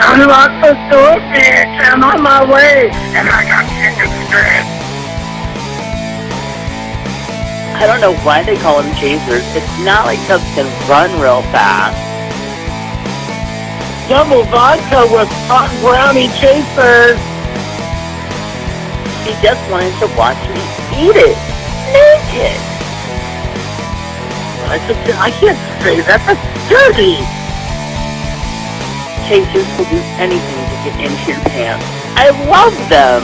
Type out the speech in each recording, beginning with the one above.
Unlock the door, bitch. I'm on my way, and I got chicken strips. I don't know why they call them chasers. It's not like Chubbs can run real fast. Double vodka with hot brownie chasers. He just wanted to watch me eat it. Naked. I can't say that. That's dirty. Chasers will do anything to get into your pants. I love them.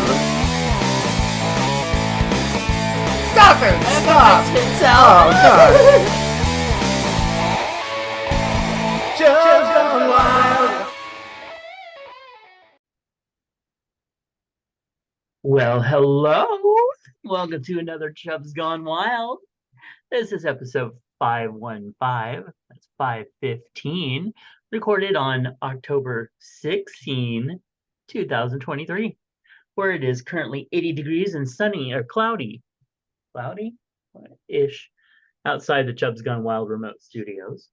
Stop it! Stop! Oh, God! Chubbs Gone Wild! Well, hello. Welcome to another Chubbs Gone Wild. This is episode 515. That's 515. Recorded on October 16, 2023, where it is currently 80 degrees and sunny or cloudy. Cloudy-ish outside the Chubbs Gone Wild remote studios.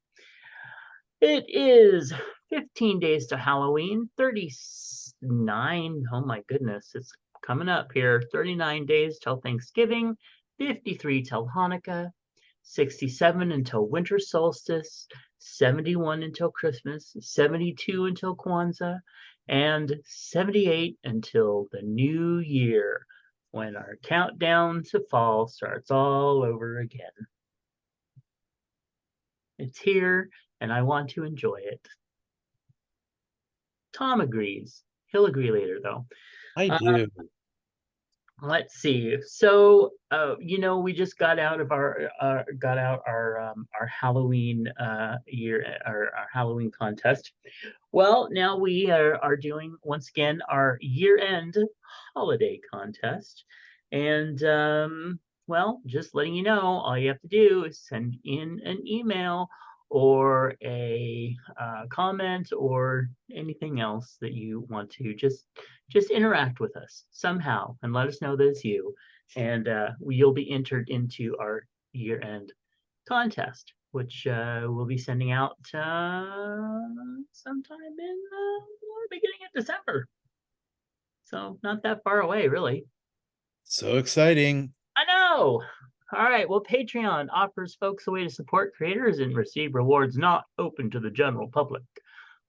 It is 15 days to Halloween, 39. Oh my goodness, it's coming up here. 39 days till Thanksgiving, 53 till Hanukkah, 67 until winter solstice, 71 until Christmas, 72 until Kwanzaa, and 78 until the new year, when our countdown to fall starts all over again. It's here, and I want to enjoy it. Tom agrees. He'll agree later, though. I do. Let's see. So, we just got out of our Halloween our Halloween contest. Well, now we are doing once again our year-end holiday contest, and just letting you know, all you have to do is send in an email or a comment or anything else that you want to just interact with us somehow and let us know that it's you, and you'll be entered into our year-end contest, which we'll be sending out sometime in the beginning of December. So not that far away, really. So exciting. I know. All right. Well, Patreon offers folks a way to support creators and receive rewards not open to the general public,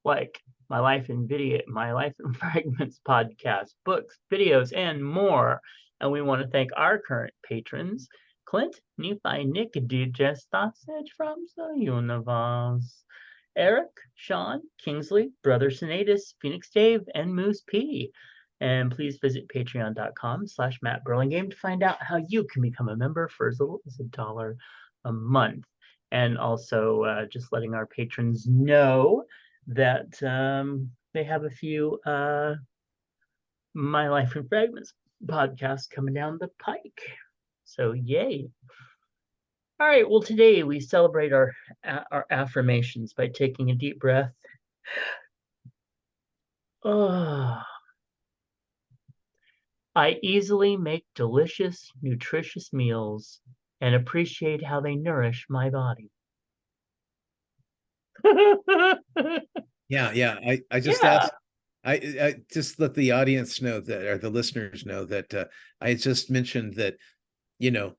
like My Life in Fragments podcast, books, videos, and more. And we want to thank our current patrons: Clint, Nephi, Nick, DJ Sausage from the Universe, Eric, Sean, Kingsley, Brother Sinatus, Phoenix Dave, and Moose P. And please visit patreon.com/Matt Burlingame to find out how you can become a member for as little as $1 a month. And also just letting our patrons know that they have a few My Life in Fragments podcasts coming down the pike. So yay. All right, well, today we celebrate our affirmations by taking a deep breath. I easily make delicious, nutritious meals and appreciate how they nourish my body. Yeah. I just asked. I just let the audience know that, or the listeners know that I just mentioned that, you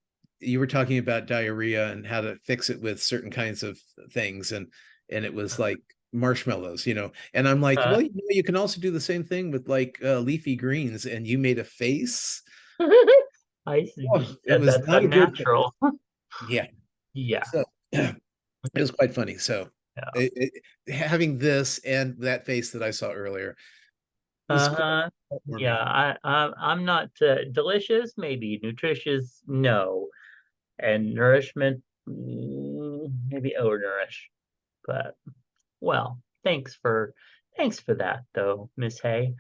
were talking about diarrhea and how to fix it with certain kinds of things, and it was like marshmallows, and I'm like, well, you can also do the same thing with like leafy greens, and you made a face. I see. It was That's not unnatural. Yeah. So Yeah. it was quite funny. So Yeah. having this and that face that I saw earlier was Yeah, I'm not delicious, maybe nutritious, no, and nourishment, maybe overnourish. But well, thanks for that, though, Miss Hay.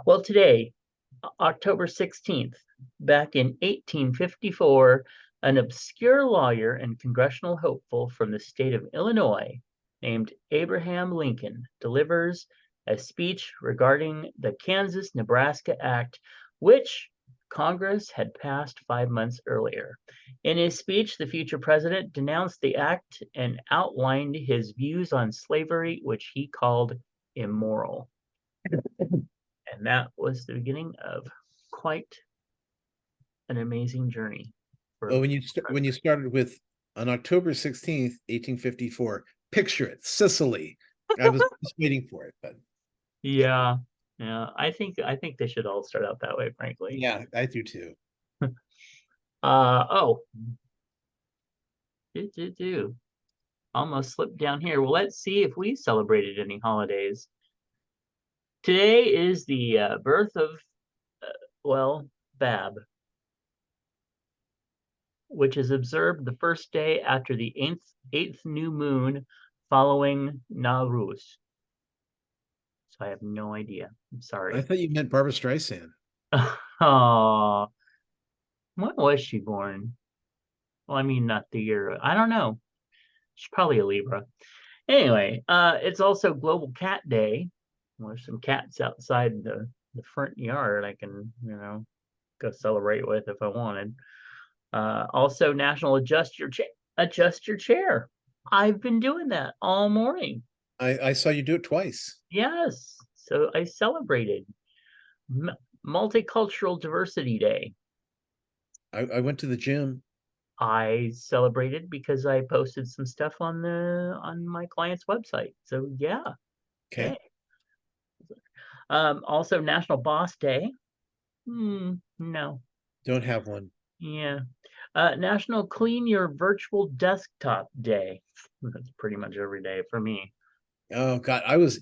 Well, today, October 16th, back in 1854, an obscure lawyer and congressional hopeful from the state of Illinois named Abraham Lincoln delivers a speech regarding the Kansas-Nebraska Act, which Congress had passed 5 months earlier. In his speech, the future president denounced the act and outlined his views on slavery, which he called immoral. And that was the beginning of quite an amazing journey. Oh, when you started with on October 16th, 1854, picture it, Sicily. I was just waiting for it, but Yeah, yeah. I think they should all start out that way, frankly. yeah, I do too. Oh, almost slipped down here. Well, let's see if we celebrated any holidays. Today is the birth of, well, Bab, which is observed the first day after the eighth new moon following Nowruz. So I have no idea. I'm I sorry. thought you meant Barbara Streisand. Oh, when was she born? Well, I mean, not the year. I don't know. She's probably a Libra. Anyway, it's also Global Cat Day. There's some cats outside the front yard I can, go celebrate with if I wanted. Also National Adjust Your Chair. I've been doing that all morning. I saw you do it twice. Yes. So I celebrated Multicultural Diversity Day. I went to the gym. I celebrated because I posted some stuff on my client's website. So yeah. Okay. Also National Boss Day. No. Don't have one. Yeah. National Clean Your Virtual Desktop Day. That's pretty much every day for me. Oh God, I was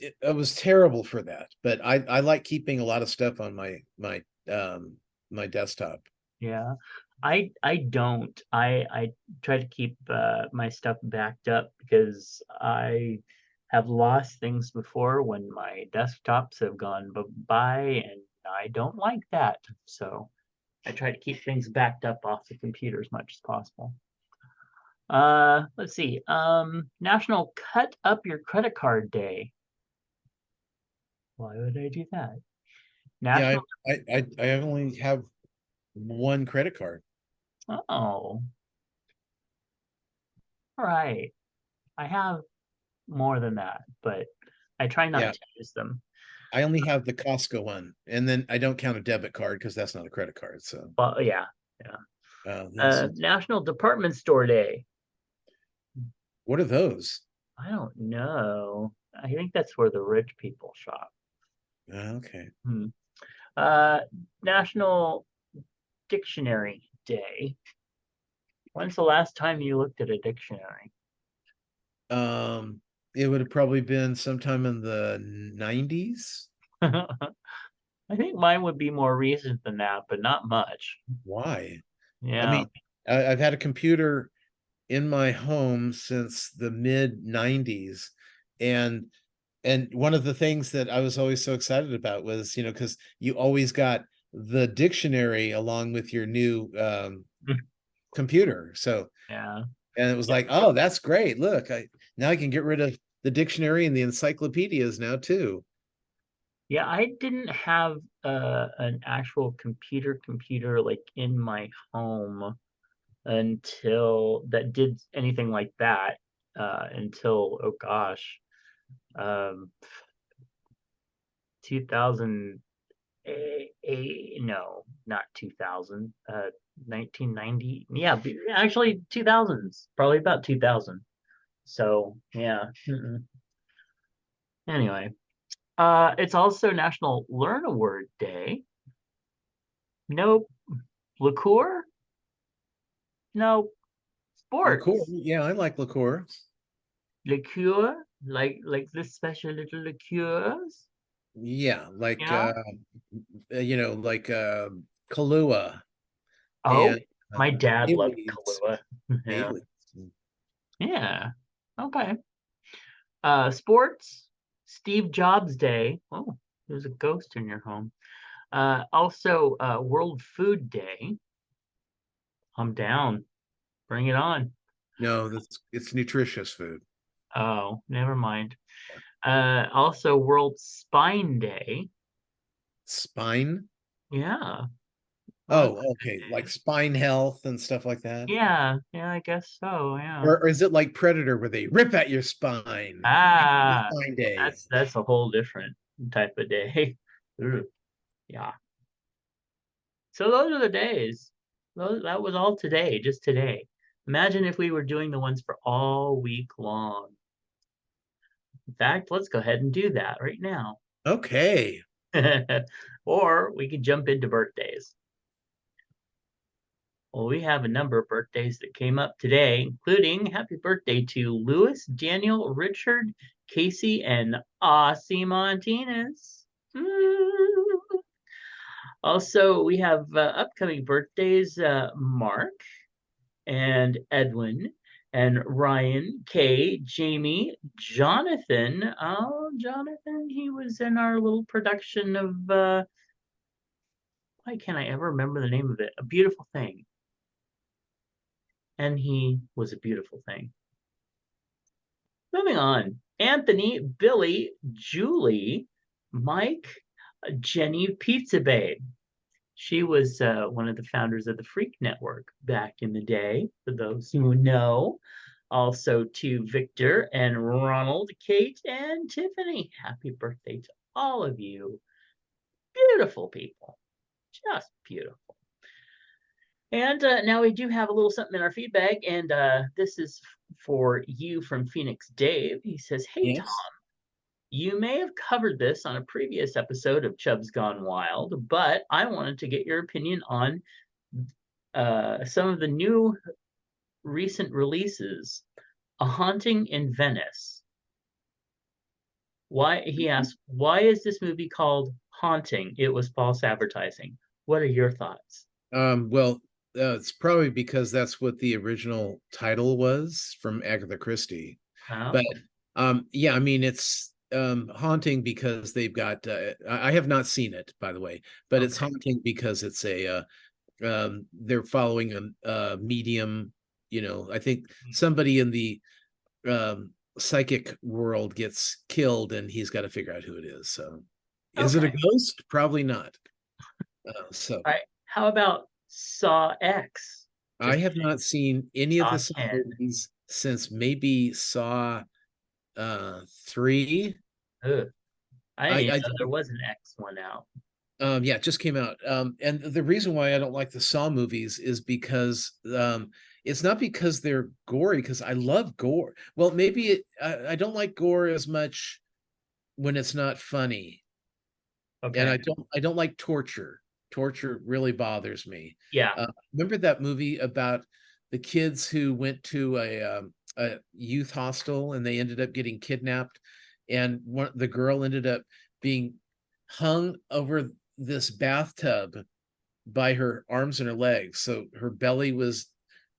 terrible for that, but I like keeping a lot of stuff on my desktop. Yeah. I don't. I try to keep my stuff backed up because I have lost things before when my desktops have gone by, and I don't like that. So I try to keep things backed up off the computer as much as possible. Let's see. National Cut Up Your Credit Card Day. Why would I do that? National. Yeah, I only have one credit card. Oh, all right. I have more than that, but I try not to use them. I only have the Costco one, and then I don't count a debit card because that's not a credit card. So, Well, yeah. National Department Store Day. What are those? I don't know. I think that's where the rich people shop. Okay. National Dictionary Day. When's the last time you looked at a dictionary? It would have probably been sometime in the 90s. I think mine would be more recent than that, but not much. Why? Yeah. I mean, I've had a computer in my home since the mid 90s, and one of the things that I was always so excited about was, because you always got the dictionary along with your new computer. So yeah. And it was like, oh, that's great. Look, now I can get rid of the dictionary and the encyclopedias now too. Yeah, I didn't have an actual computer like in my home until that did anything like that until, oh gosh, 2008, no, not 2000, 1990. Yeah, actually 2000s, probably about 2000. So yeah. Anyway, it's also National Learn a Word Day. Nope. Liqueur? Nope. Sports. Liqueur. Yeah, I like liqueur. Liqueur, like this special little liqueurs. Yeah, like Yeah. like Kahlua. Oh, And, my dad loved Bailey's. Kahlua. Yeah. Bailey's. Yeah. Okay. Sports, Steve Jobs Day. Oh, there's a ghost in your home. Also, World Food Day. I'm down. Bring it on. No, it's nutritious food. Oh, never mind. Also, World Spine Day. Spine? Yeah. Oh, okay. Like spine health and stuff like that. Yeah, I guess so. Yeah. Or is it like Predator where they rip at your spine? Ah, Spine day. that's a whole different type of day. Ugh, yeah. So those are the days. That was all today, just today. Imagine if we were doing the ones for all week long. In fact, let's go ahead and do that right now. Okay. Or we could jump into birthdays. Well, we have a number of birthdays that came up today, including happy birthday to Louis, Daniel, Richard, Casey, and Aussie Martinez. Also, we have upcoming birthdays, Mark and Edwin and Ryan, Kay, Jamie, Jonathan. Oh, Jonathan, he was in our little production of, why can't I ever remember the name of it? A Beautiful Thing. And he was a beautiful thing. Moving on. Anthony, Billy, Julie, Mike, Jenny Pizza Babe. She was one of the founders of the Freak Network back in the day, for those who know. Also to Victor and Ronald, Kate, and Tiffany. Happy birthday to all of you. Beautiful people. Just beautiful. And now we do have a little something in our feedback, and this is for you from Phoenix Dave. He says, hey, Tom, Yes. you may have covered this on a previous episode of Chubb's Gone Wild, but I wanted to get your opinion on some of the new recent releases. A Haunting in Venice. He asked, why is this movie called Haunting? It was false advertising. What are your thoughts? Well, it's probably because that's what the original title was from Agatha Christie. Oh. But yeah, I mean it's haunting because they've got I have not seen it, by the way, but it's haunting because it's a they're following a medium, you know. I think somebody in the psychic world gets killed and he's got to figure out who it is. So is it a ghost? Probably not. So all right, how about Saw X? I have not seen any of the Saw Saw 10. movies since maybe Saw 3. Ugh. I didn't I know there was an X one out. Yeah, it just came out. And the reason why I don't like the Saw movies is because it's not because they're gory, because I love gore. Well, maybe I don't like gore as much when it's not funny. And I don't like torture. Torture really bothers me. Yeah. Remember that movie about the kids who went to a youth hostel and they ended up getting kidnapped, and the girl ended up being hung over this bathtub by her arms and her legs, so her belly was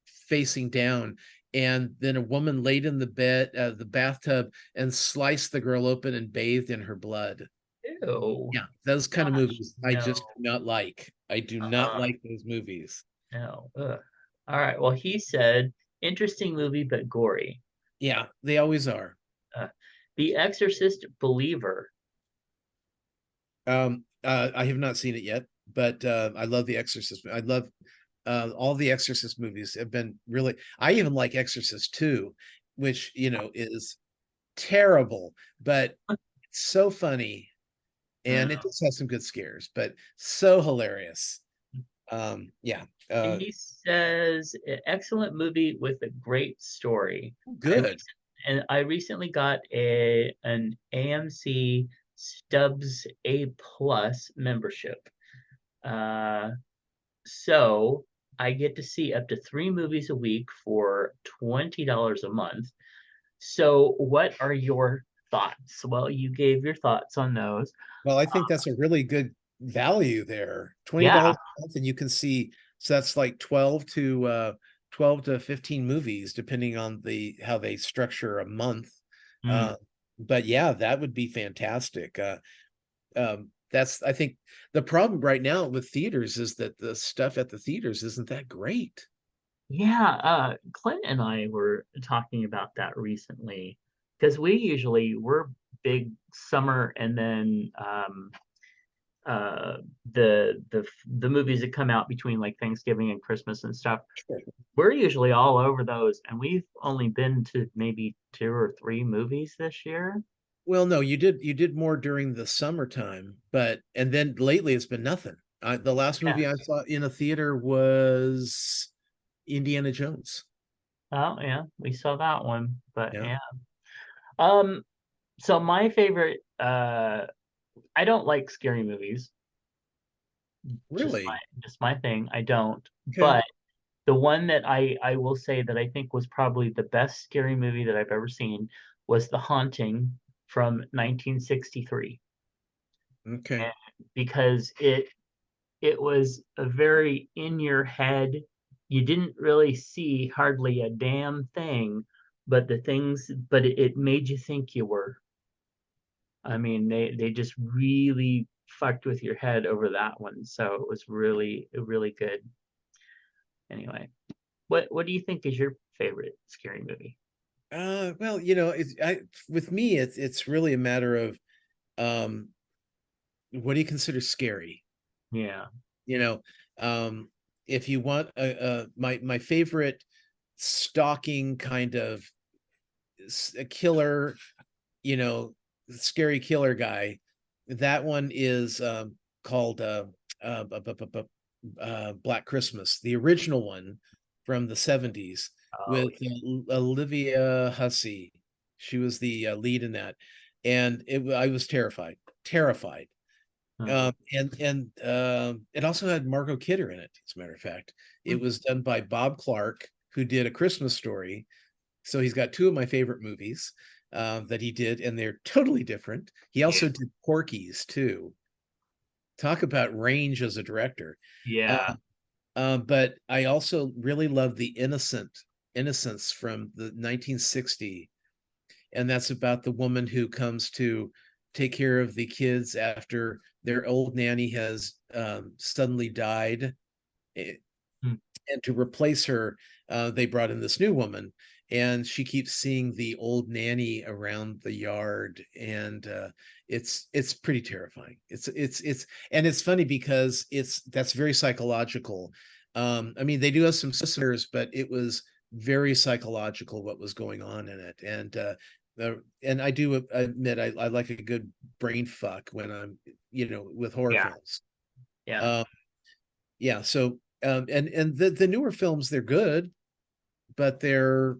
facing down, and then a woman laid in the bathtub and sliced the girl open and bathed in her blood. Ew. Yeah, those kind of movies I just no. do not like. I do not like those movies. No. Ugh. All right. Well, he said, interesting movie, but gory. Yeah, they always are. The Exorcist Believer. I have not seen it yet, but I love The Exorcist. I love all the Exorcist movies have been really. I even like Exorcist 2, which you know is terrible, but it's so funny, and it just has some good scares, but so hilarious. Yeah. He says, excellent movie with a great story. Good. I recently got an AMC Stubbs A Plus membership. So I get to see up to 3 movies a week for $20 a month. So what are your thoughts? Well, you gave your thoughts on those. Well, I think that's a really good value there. $20 Yeah. a month, and you can see, so that's like 12 to 15 movies, depending on how they structure a month. But yeah, that would be fantastic. That's, I think the problem right now with theaters is that the stuff at the theaters isn't that great. Yeah, Clint and I were talking about that recently because we're big summer and then the movies that come out between like Thanksgiving and Christmas and stuff. Sure. We're usually all over those, and we've only been to maybe 2 or 3 movies this year. Well, no, you did more during the summertime, and then lately it's been nothing. The last movie I Yes. saw in a theater was Indiana Jones. Oh yeah, we saw that one, but Yeah, yeah. Um, so my favorite, I don't like scary movies. Just my really. just my thing. I don't. Okay. But the one that I will say that I think was probably the best scary movie that I've ever seen was The Haunting from 1963. Okay. And because it was a very in your head, you didn't really see hardly a damn thing, but it made you think you were. I mean, they just really fucked with your head over that one, so it was really good. Anyway, what do you think is your favorite scary movie? Well, with me, it's really a matter of um, what do you consider scary? Yeah. You know, if you want my favorite stalking kind of a killer, you know, scary killer guy, that one is called uh, bu- bu- bu- bu- Black Christmas, the original one from the 70s Oh, with Olivia Hussey. She was the lead in that, and I was terrified. oh, And it also had Margot Kidder in it. As a matter of fact, it hmm, was done by Bob Clark, who did A Christmas Story. So he's got two of my favorite movies that he did, and they're totally different. He yeah, also did Porky's too. Talk about range as a director. Uh, yeah, but I also really love the Innocence from the 1960, and that's about the woman who comes to take care of the kids after their old nanny has suddenly died. Eh, hmm, and to replace her, they brought in this new woman, and she keeps seeing the old nanny around the yard, and it's pretty terrifying. And it's funny because that's very psychological. I mean, they do have some sisters, but it was very psychological what was going on in it, and I do admit I like a good brain fuck when I'm with horror yeah, films. yeah, Um, yeah, so and the newer films, they're good, but they're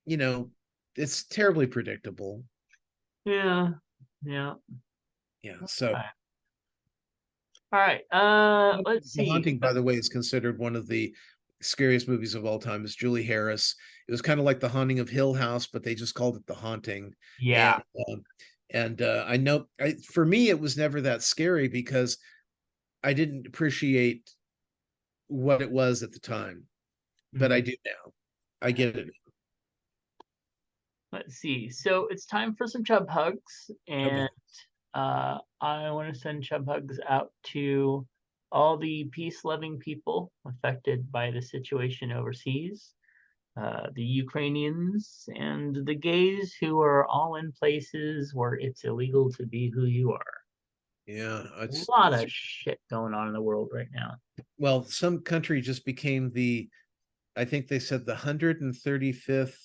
you know it's terribly predictable. yeah, yeah. Yeah, so Okay. All right. Let's The see. Haunting, by the way, is considered one of the scariest movies of all time. It's Julie Harris. It was kind of like The Haunting of Hill House, but they just called it The Haunting. And Yeah. um, I know for me it was never that scary because I didn't appreciate what it was at the time, but I Mhm. do now. I get it. Let's see. So it's time for some chub hugs, Okay. and I want to send chub hugs out to all the peace-loving people affected by the situation overseas, the Ukrainians and the gays who are all in places where it's illegal to be who you are. Yeah, A it's lot of shit going on in the world right now. well, some country just became I think they said the 135th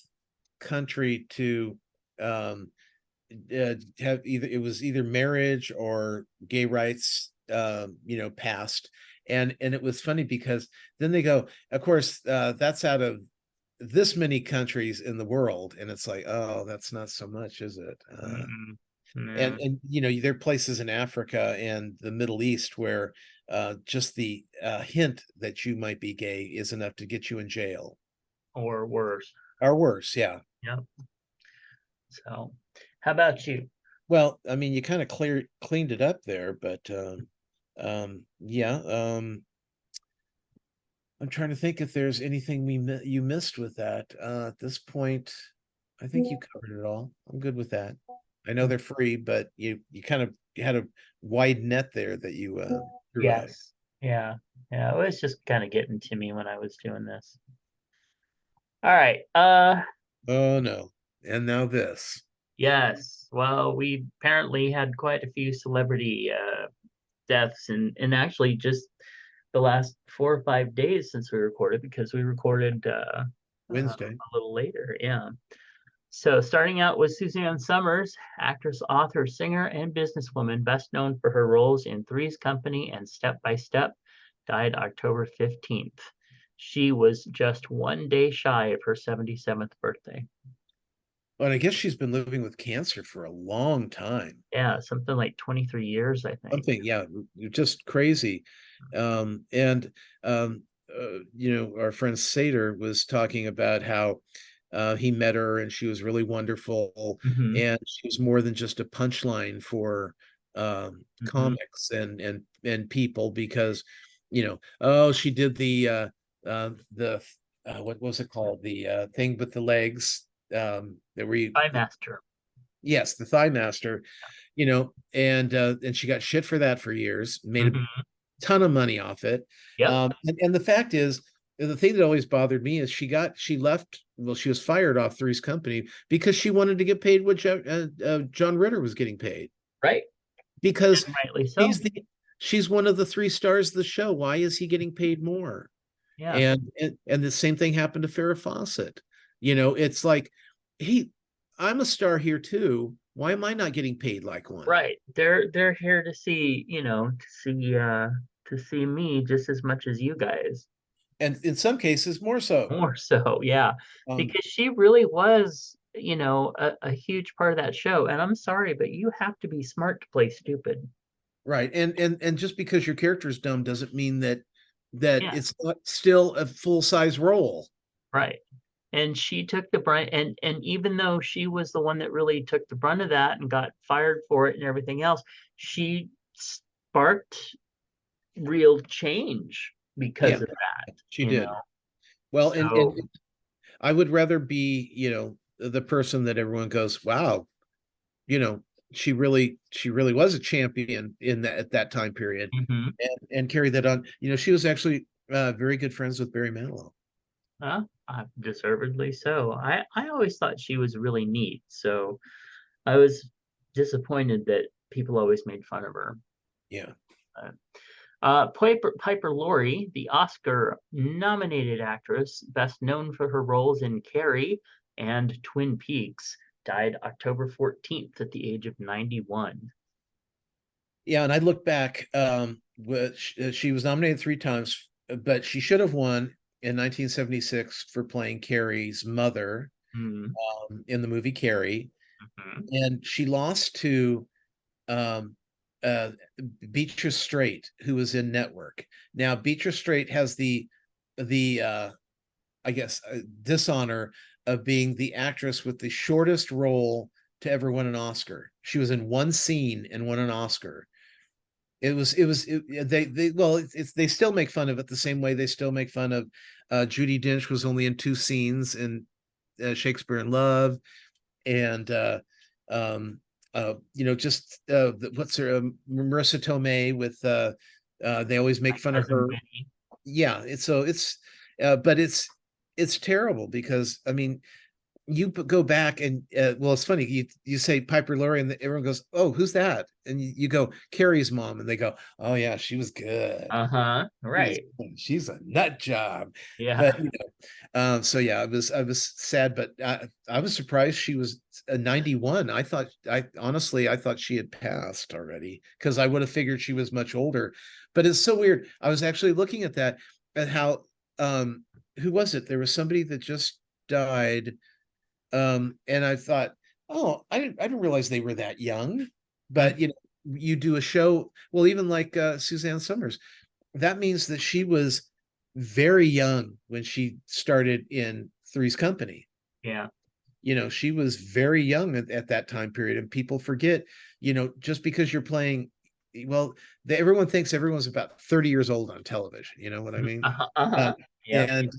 country to um have either marriage or gay rights passed. And it was funny because then they go, of course, that's out of this many countries in the world, and it's like, oh, that's not so much, is it? Mm-mm. Yeah. And there are places in Africa and the Middle East where just the hint that you might be gay is enough to get you in jail Or worse. or worse. Yeah. Yep. So, how about you? Well, I mean, you kind of cleaned it up there, but yeah. I'm trying to think if there's anything you missed with that. At this point, I think you covered it all. I'm good with that. I know they're free, but you kind of had a wide net there that you threw out. Yes. Yeah. Yeah. It was just kind of getting to me when I was doing this. All right. Oh no. And now this. Yes. Well, we apparently had quite a few celebrity deaths, and actually just the last 4 or 5 days since we recorded, because we recorded Wednesday. a little later. Yeah. So starting out with Suzanne Summers, actress, author, singer, and businesswoman, best known for her roles in Three's Company and Step by Step, died October 15th. She was just 1 day shy of her 77th birthday. But I guess she's been living with cancer for a long time. Yeah, something like 23 years, I think. Something, yeah, just crazy. And you know, our friend Sater was talking about how he met her and she was really wonderful, Mhm, and she was more than just a punchline for mhm. comics and people, because you know, oh, she did the what was it called, the thing with the legs, that were you, Spy Master. yes, the Thigh Master, you know, and she got shit for that for years, made a Mhm. ton of money off it. Yep, And the fact is, the thing that always bothered me is she left, well, she was fired off Three's Company because she wanted to get paid what John Ritter was getting paid, right. because And rightly so. she's the she's one of the three stars of the show. Why is he getting paid more? Yeah, And the same thing happened to Farrah Fawcett. You know, it's like, he, I'm a star here too. Why am I not getting paid like one? right. They're here to see, to see me just as much as you guys. And in some cases, more so. More so, yeah. Um, Because she really was, a huge part of that show. And I'm sorry, but you have to be smart to play stupid. right. And just because your character is dumb doesn't mean that Yeah, it's not still a full-size role. right. And she took the brunt, and even though she was the one that really took the brunt of that and got fired for it and everything else, she sparked real change because Yeah, of that, she did. Well, and So, I would rather be, you know, the person that everyone goes, wow, you know, she really was a champion in that, at that time period, mhm. and carry that on. You know, she was actually very good friends with Barry Manilow. Deservedly so. I always thought she was really neat, so I was disappointed that people always made fun of her. Yeah. Uh, Piper Laurie, the Oscar-nominated actress, best known for her roles in Carrie and Twin Peaks, died October 14th at the age of 91. Yeah, and I look back, she was nominated three times, but she should have won in 1976 for playing Carrie's mother, Mm, in the movie Carrie, mhm. and she lost to um, uh, Beatrice Straight, who was in Network. Now, Beatrice Straight has the I guess dishonor of being the actress with the shortest role to ever win an Oscar. She was in one scene and won an Oscar. They well, they still make fun of it the same way they still make fun of Judi Dench was only in two scenes in Shakespeare in Love, and you know, just what's her Marissa Tomei with they always My make fun of cousin her. Vinny. Yeah, it's but it's terrible, because I mean, you go back and well, it's funny, you say Piper Laurie and everyone goes, oh, who's that? And you go, Carrie's mom, and they go, oh yeah, she was good. Uh-huh. Right. She's a nut job. But Yeah. you know, so yeah, I was sad, but I was surprised she was a 91. I honestly, I thought she had passed already, because I would have figured she was much older. But it's so weird. I was actually looking at that, at how who was it? There was somebody that just died, and I thought, oh, I didn't realize they were that young. Mm, But you know, you do a show, well, even like Suzanne Summers, that means that she was very young when she started in Three's Company. yeah. You know, she was very young at that time period, and people forget, you know, just because you're playing, well, everyone thinks everyone's about 30 years old on television, you know what I mean? Uh-huh. uh, Uh-huh. Yep. and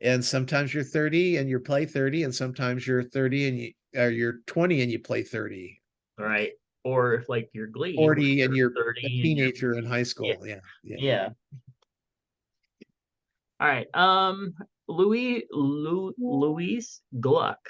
and sometimes you're 30 and you play 30, and sometimes you're 30 and you're 20 and you play 30, Right. Or if like your Glee, where 40 and you're you're a 30 and you're, teenager in high yeah. school. Yeah, yeah. Yeah. All right. Louise Gluck,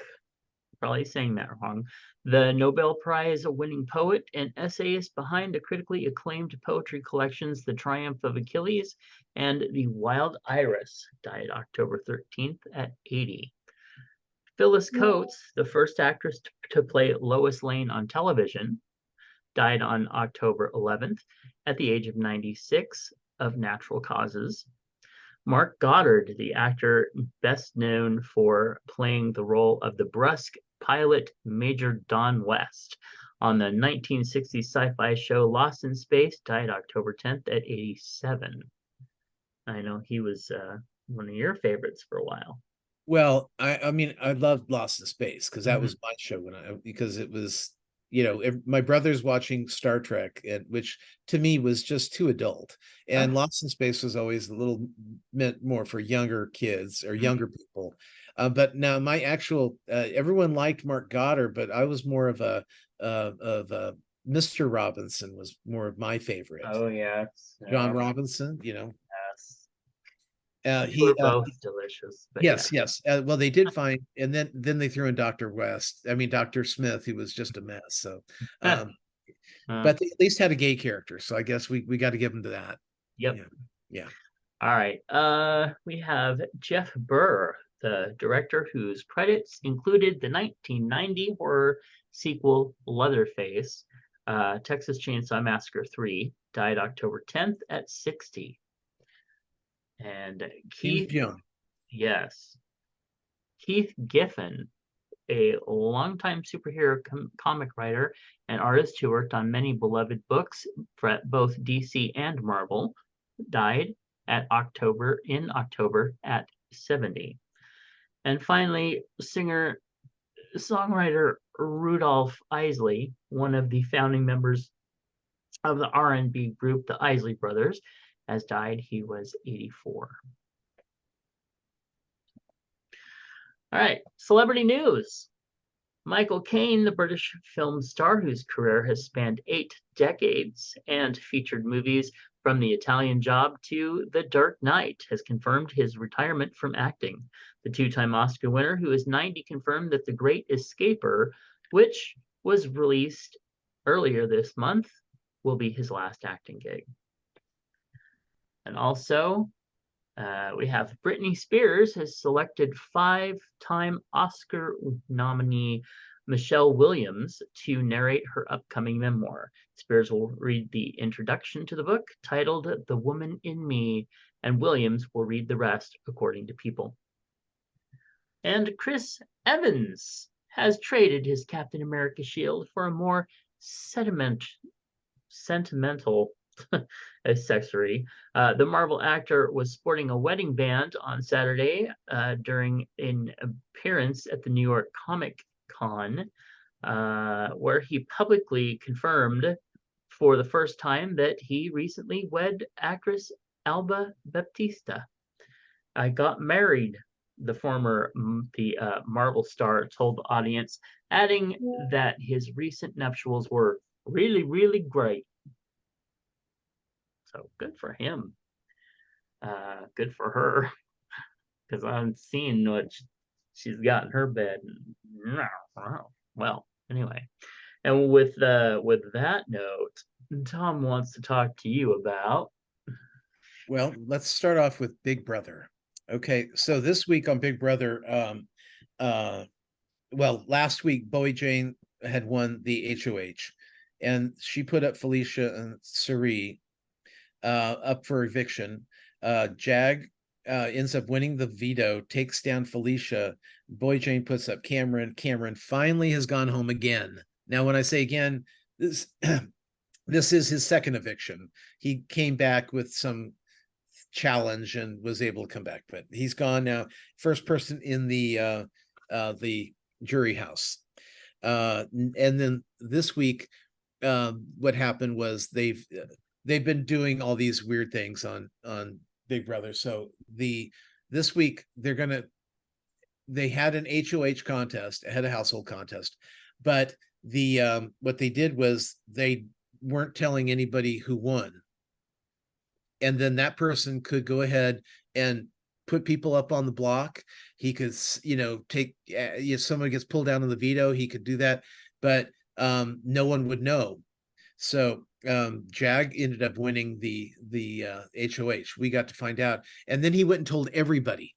probably saying that wrong. The Nobel Prize winning poet and essayist behind the critically acclaimed poetry collections The Triumph of Achilles and The Wild Iris, died October 13th at 80. Phyllis Coates, the first actress to play Lois Lane on television, died on October 11th at the age of 96 of natural causes. Mark Goddard, the actor best known for playing the role of the brusque pilot Major Don West on the 1960s sci-fi show Lost in Space, died October 10th at 87. I know he was one of your favorites for a while. Well, I mean, I loved Lost in Space because that was my show because it was, my brother's watching Star Trek, and which to me was just too adult. And Lost in Space was always a little meant more for younger kids or younger people. But now my actual everyone liked Mark Goddard, but I was more of a Mr. Robinson was more of my favorite. Oh yeah, John Robinson, Yes. He were both delicious. But yes. Well, they did find, and then they threw in Dr. Smith, who was just a mess. So, but they at least had a gay character. So I guess we got to give them to that. Yep. Yeah. All right. We have Jeff Burr, the director whose credits included the 1990 horror sequel Leatherface, Texas Chainsaw Massacre 3, died October 10th at 60. And Keith Giffen, a longtime superhero comic writer and artist who worked on many beloved books for both DC and Marvel, died in October at 70. And finally, singer-songwriter Rudolph Isley, one of the founding members of the R&B group the Isley Brothers, has died. He was 84. All right, celebrity news. Michael Caine, the British film star whose career has spanned 8 decades and featured movies from The Italian Job to The Dark Knight, has confirmed his retirement from acting. The 2-time Oscar winner, who is 90, confirmed that The Great Escaper, which was released earlier this month, will be his last acting gig. And also, we have Britney Spears has selected 5-time Oscar nominee Michelle Williams to narrate her upcoming memoir. Spears will read the introduction to the book titled The Woman in Me, and Williams will read the rest, according to People. And Chris Evans has traded his Captain America shield for a more sentimental accessory. The Marvel actor was sporting a wedding band on Saturday during an appearance at the New York Comic Con, where he publicly confirmed for the first time that he recently wed actress Alba Baptista. I got married, the Marvel star told the audience, adding that his recent nuptials were really, really great. So good for him. Good for her. Because I'm seeing what she's got in her bed. Well, anyway. And with that note, Tom wants to talk to you about. Well, let's start off with Big Brother. Okay, so this week on Big Brother, last week Bowie Jane had won the HOH, and she put up Felicia and Suri up for eviction. Jag ends up winning the veto, takes down Felicia. Bowie Jane puts up Cameron. Cameron finally has gone home again. Now, when I say again, this is his second eviction. He came back with some challenge and was able to come back, but he's gone now. First person in the jury house. And then this week, what happened was they've been doing all these weird things on Big Brother. So this week they had an HOH contest, had a household contest, but what they did was they weren't telling anybody who won. And then that person could go ahead and put people up on the block. He could, take, if someone gets pulled down on the veto, he could do that, but no one would know. So Jag ended up winning the HOH. We got to find out, and then he went and told everybody.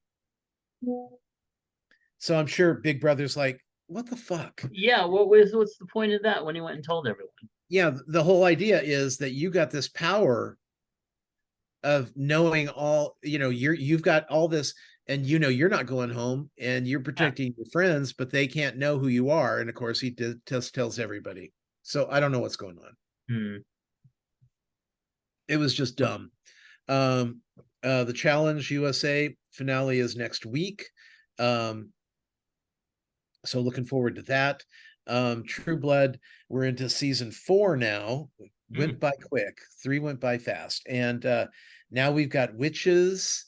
So I'm sure Big Brother's like, what the fuck? Yeah, what's the point of that when he went and told everyone? Yeah, the whole idea is that you got this power of knowing all, you've got all this, and you're not going home, and you're protecting your friends, but they can't know who you are. And of course, he just tells everybody. So I don't know what's going on. It was just dumb. The Challenge USA finale is next week. So looking forward to that. True Blood, we're into season 4 now. Went by quick. 3 went by fast. And now we've got witches.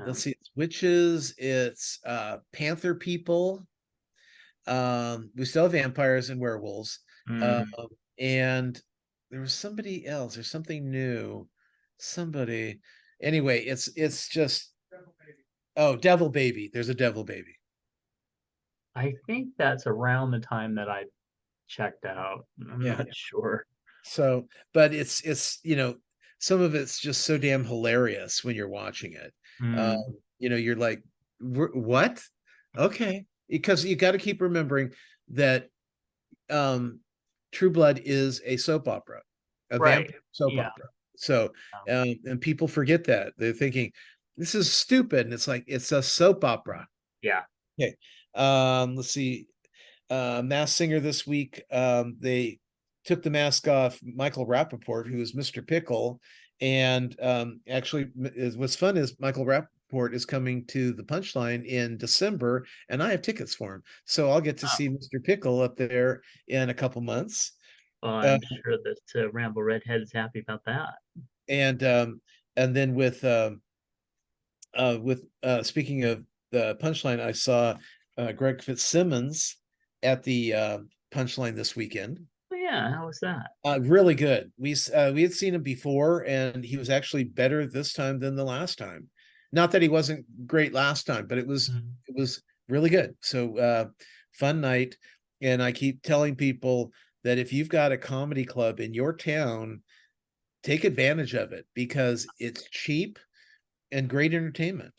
Let's see, it's witches, it's Panther people. We still have vampires and werewolves. And there was somebody else. There's something new. Somebody. Anyway, it's just Devil Baby. There's a Devil Baby. I think that's around the time that I checked out. I'm not sure. So, but it's some of it's just so damn hilarious when you're watching it. You're like, what? Okay, because you got to keep remembering that True Blood is a soap opera, a vampire soap opera. So, and people forget that. They're thinking this is stupid, and it's like it's a soap opera. Yeah. Okay. Let's see. Masked Singer this week. They took the mask off Michael Rappaport, who is Mr. Pickle, and actually, what's fun is Michael Rappaport is coming to the Punchline in December, and I have tickets for him, so I'll get to see Mr. Pickle up there in a couple months. Well, I'm sure that Ramble Redhead is happy about that. And then with speaking of the Punchline, I saw Greg Fitzsimmons at the Punchline this weekend. Oh, yeah, how was that? Really good. We had seen him before, and he was actually better this time than the last time. Not that he wasn't great last time, but it was really good. So fun night. And I keep telling people that if you've got a comedy club in your town, take advantage of it, because it's cheap and great entertainment.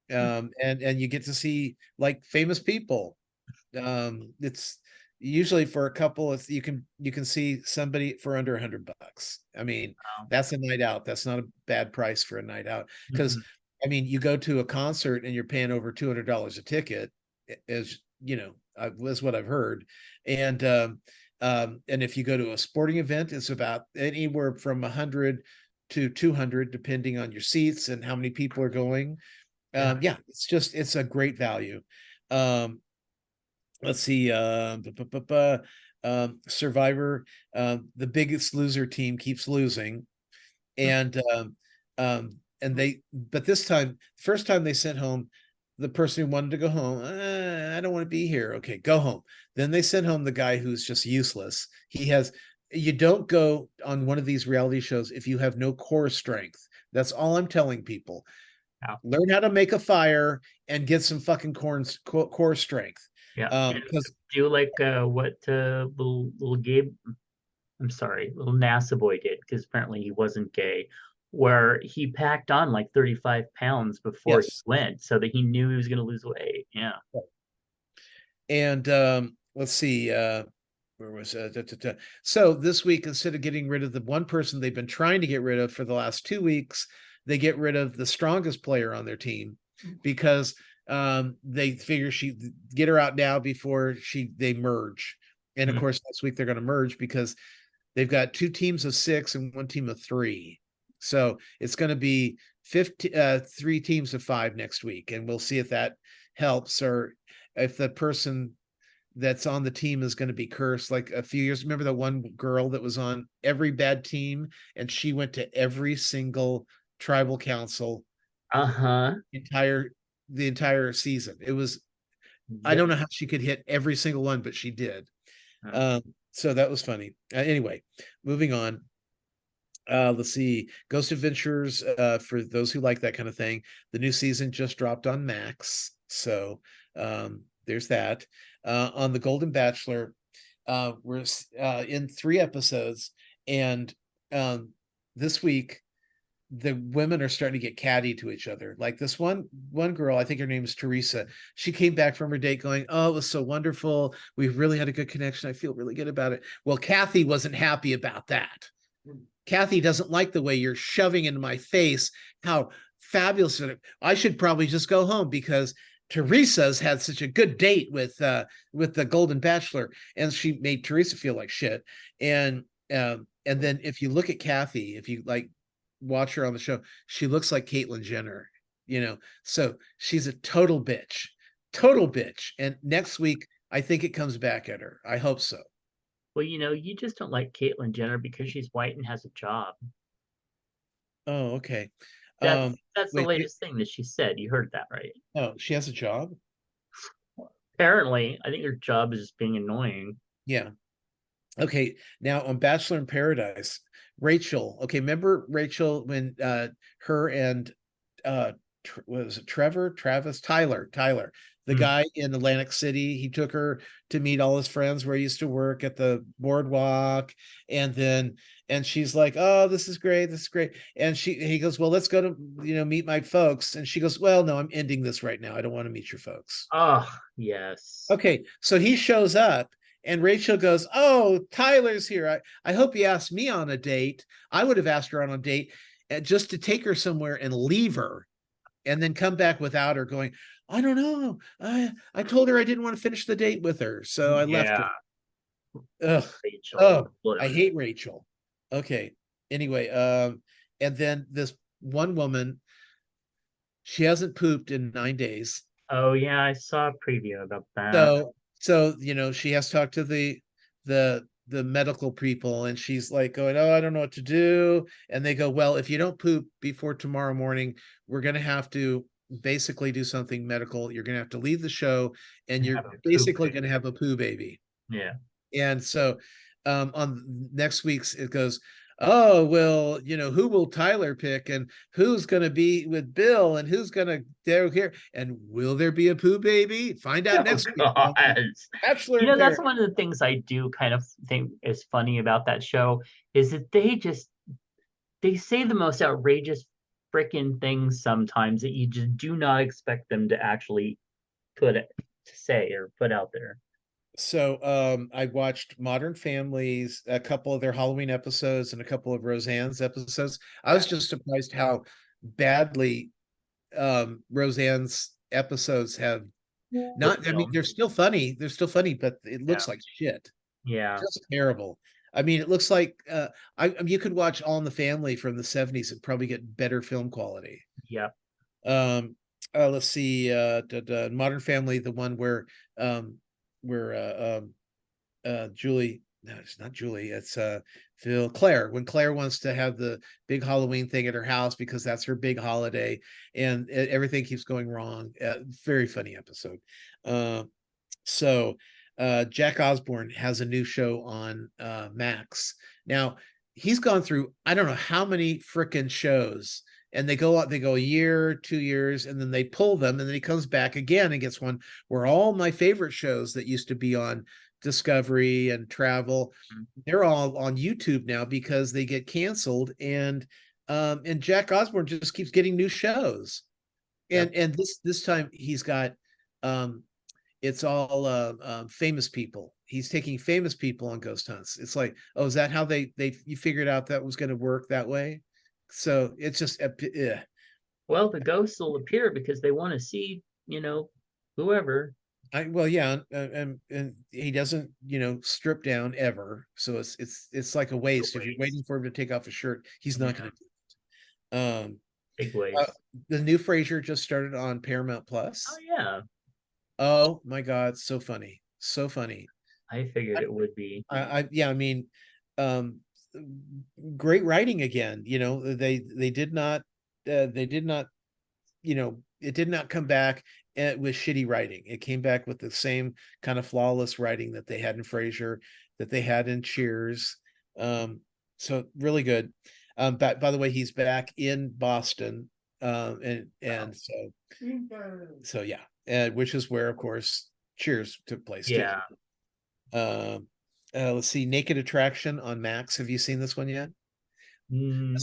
And you get to see like famous people. It's usually for a couple, you can see somebody for under $100. I mean, that's a night out. That's not a bad price for a night out, because I mean, you go to a concert and you're paying over $200 a ticket, as was what I've heard. And if you go to a sporting event, it's about anywhere from 100 to 200, depending on your seats and how many people are going. It's a great value. Let's see, Survivor, the Biggest Loser team keeps losing, and but this time, first time they sent home the person who wanted to go home. I don't want to be here. Okay, go home. Then they sent home the guy who's just useless. You don't go on one of these reality shows if you have no core strength. That's all I'm telling people. Learn how to make a fire and get some fucking core strength. Because do you like what little Gabe, I'm sorry, little NASA boy did, because apparently he wasn't gay, where he packed on like 35 pounds before he went, so that he knew he was going to lose weight. Yeah. And let's see, where was so this week, instead of getting rid of the one person they've been trying to get rid of for the last 2 weeks, they get rid of the strongest player on their team, because they figure get her out now before they merge. And of course, next week they're going to merge, because they've got 2 teams of 6 and 1 team of 3. So it's going to be 3 teams of 5 next week. And we'll see if that helps, or if the person that's on the team is going to be cursed. Like a few years, remember the one girl that was on every bad team, and she went to every single tribal council the entire season. It was, I don't know how she could hit every single one, but she did. So that was funny. Anyway, moving on. Let's see, Ghost Adventures, for those who like that kind of thing. The new season just dropped on Max, so there's that. On The Golden Bachelor, we're in 3 episodes, and this week the women are starting to get catty to each other. Like this one girl, I think her name is Teresa. She came back from her date going, "Oh, it was so wonderful. We really had a good connection. I feel really good about it." Well, Kathy wasn't happy about that. Kathy doesn't like the way you're shoving into my face how fabulous it is. I should probably just go home because Teresa's had such a good date with the Golden Bachelor, and she made Teresa feel like shit. And then if you look at Kathy, if you like watch her on the show, she looks like Caitlyn Jenner, so she's a total bitch. And next week, I think it comes back at her. I hope so. Well, you just don't like Caitlyn Jenner because she's white and has a job. Oh, okay. That's the Wait, latest thing that she said. You heard that right? oh, she has a job? Apparently, I think her job is just being annoying. Yeah. Okay, now on Bachelor in Paradise, Rachel. Okay, remember Rachel when her and was it Tyler, the guy in Atlantic City, he took her to meet all his friends where he used to work at the boardwalk, and she's like, "Oh, this is great, and he goes, "Well, let's go to meet my folks," and she goes, "Well, no, I'm ending this right now. I don't want to meet your folks." Oh, yes. Okay, so he shows up, and Rachel goes, "Oh, Tyler's here. I hope he asked me on a date. I would have asked her on a date just to take her somewhere and leave her, and then come back without her going, I don't know. I told her I didn't want to finish the date with her, so I left her." Ugh. Rachel. Oh, I hate Rachel. Okay. Anyway, and then this one woman, she hasn't pooped in 9 days. Oh yeah, I saw a preview about that. So she has to talk to the medical people, and she's like going, "Oh, I don't know what to do." And they go, "Well, if you don't poop before tomorrow morning, we're going to have to basically do something medical. You're going to have to leave the show, and you're basically going to have a poo baby." Yeah. And so on next week's, it goes, "Oh, well, who will Tyler pick, and who's going to be with Bill, and who's going to go here, and will there be a poo baby?" Find out next week. Bachelor that's one of the things I do kind of think is funny about that show is that they say the most outrageous freaking things sometimes that you just do not expect them to actually say or put out there. So I watched Modern Families, a couple of their Halloween episodes, and a couple of Roseanne's episodes. I was just surprised how badly Roseanne's episodes have not. I mean, they're still funny, but it looks like shit. Yeah, just terrible. I mean, it looks like you could watch All in the Family from the 70s and probably get better film quality. Yep. Let's see, Modern Family, the one where Julie, no, it's not Julie, it's Claire, when Claire wants to have the big Halloween thing at her house because that's her big holiday, and everything keeps going wrong. Very funny episode. So Jack Osborne has a new show on Max. Now, he's gone through I don't know how many frickin' shows, and they go a year, 2 years, and then they pull them, and then he comes back again and gets one where all my favorite shows that used to be on Discovery and Travel, they're all on YouTube now because they get canceled, and Jack Osborne just keeps getting new shows. And this time he's got it's all famous people. He's taking famous people on ghost hunts. It's like, oh, is that how you figured out that was going to work that way? So it's just well, the ghosts will appear because they want to see whoever. Yeah, and he doesn't strip down ever, so it's like a waste. If you're waiting for him to take off his shirt, he's not going to do it. Big waste. The new Frasier just started on Paramount Plus. Oh yeah. Oh my God, so funny. I figured it would be. I mean, great writing again. They did not it did not come back with shitty writing. It came back with the same kind of flawless writing that they had in Frasier, that they had in Cheers. So really good. By the way, he's back in Boston, and so yeah, which is where, of course, Cheers took place too. Yeah. Let's see, Naked Attraction on Max. Have you seen this one yet? No.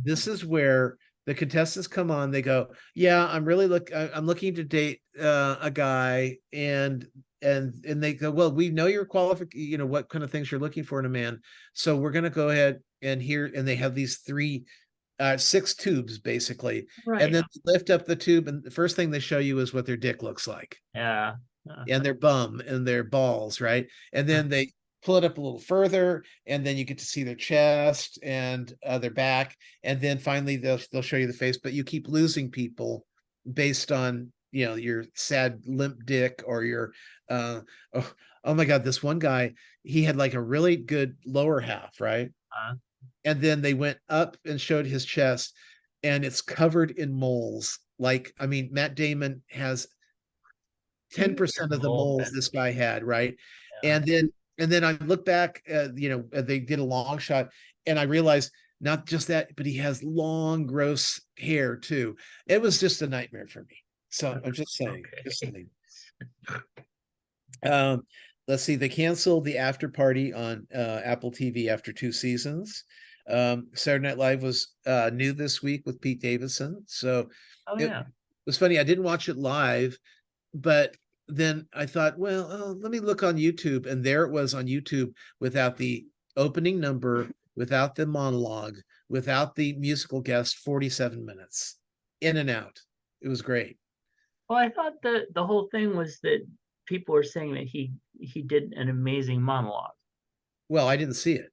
This is where the contestants come on. They go, "Yeah, I'm looking to date a guy," and they go, "Well, we know your what kind of things you're looking for in a man. So we're going to go ahead and they have these 6 tubes basically, Right. and then they lift up the tube, and the first thing they show you is what their dick looks like, Yeah. and their bum and their balls, right? And then they pull it up a little further, and then you get to see their chest and their back, and then finally they'll show you the face. But you keep losing people based on your sad limp dick or your oh, oh my god, this one guy, he had like a really good lower half, right? And then they went up and showed his chest, and it's covered in moles. Like, I mean, Matt Damon has 10% of the moles this guy had, right? Yeah. And then I look back, they did a long shot, and I realized not just that, but he has long, gross hair too. It was just a nightmare for me. So I'm just saying. Okay. Just saying. Let's see. They canceled the after party on Apple TV after 2 seasons. Saturday Night Live was new this week with Pete Davidson. So it was funny. I didn't watch it live, but then I thought, well, let me look on YouTube. And there it was on YouTube without the opening number, without the monologue, without the musical guest, 47 minutes in and out. It was great. Well, I thought the whole thing was that people were saying that he did an amazing monologue. Well, I didn't see it.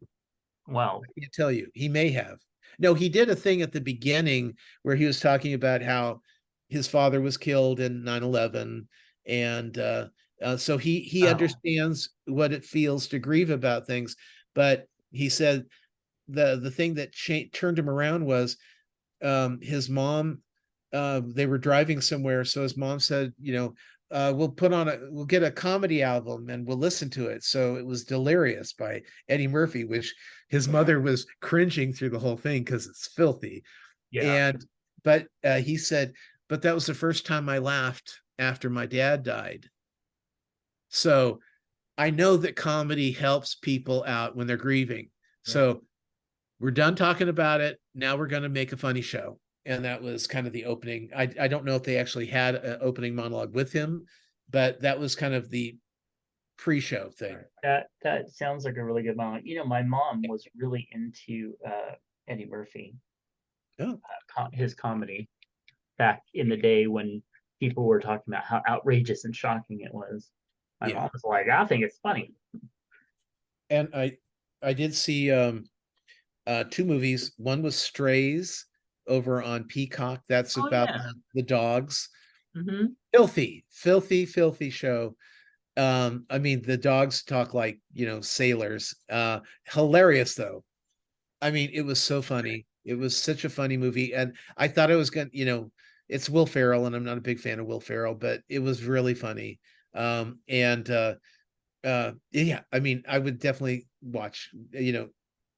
Wow. I can't tell you. He may have. No, he did a thing at the beginning where he was talking about how his father was killed in 9/11, and so he understands what it feels to grieve about things. But he said the thing that turned him around was his mom. They were driving somewhere, so his mom said, we'll get a comedy album and we'll listen to it. So it was Delirious by Eddie Murphy, which his mother was cringing through the whole thing because it's filthy. Yeah. But he said, but that was the first time I laughed after my dad died. So I know that comedy helps people out when they're grieving. Right. So we're done talking about it. Now we're going to make a funny show. And that was kind of the opening. I don't know if they actually had an opening monologue with him, but that was kind of the pre-show thing. That sounds like a really good monologue. My mom was really into Eddie Murphy, his comedy back in the day when people were talking about how outrageous and shocking it was. My mom was like, I think it's funny. And I did see 2 movies. One was Strays over on Peacock. That's about the dogs. Mm-hmm. Filthy show. I mean, the dogs talk like sailors. Hilarious though. I mean, it was so funny. It was such a funny movie, and I thought it was gonna, it's Will Ferrell, and I'm not a big fan of Will Ferrell, but it was really funny. I mean, I would definitely watch.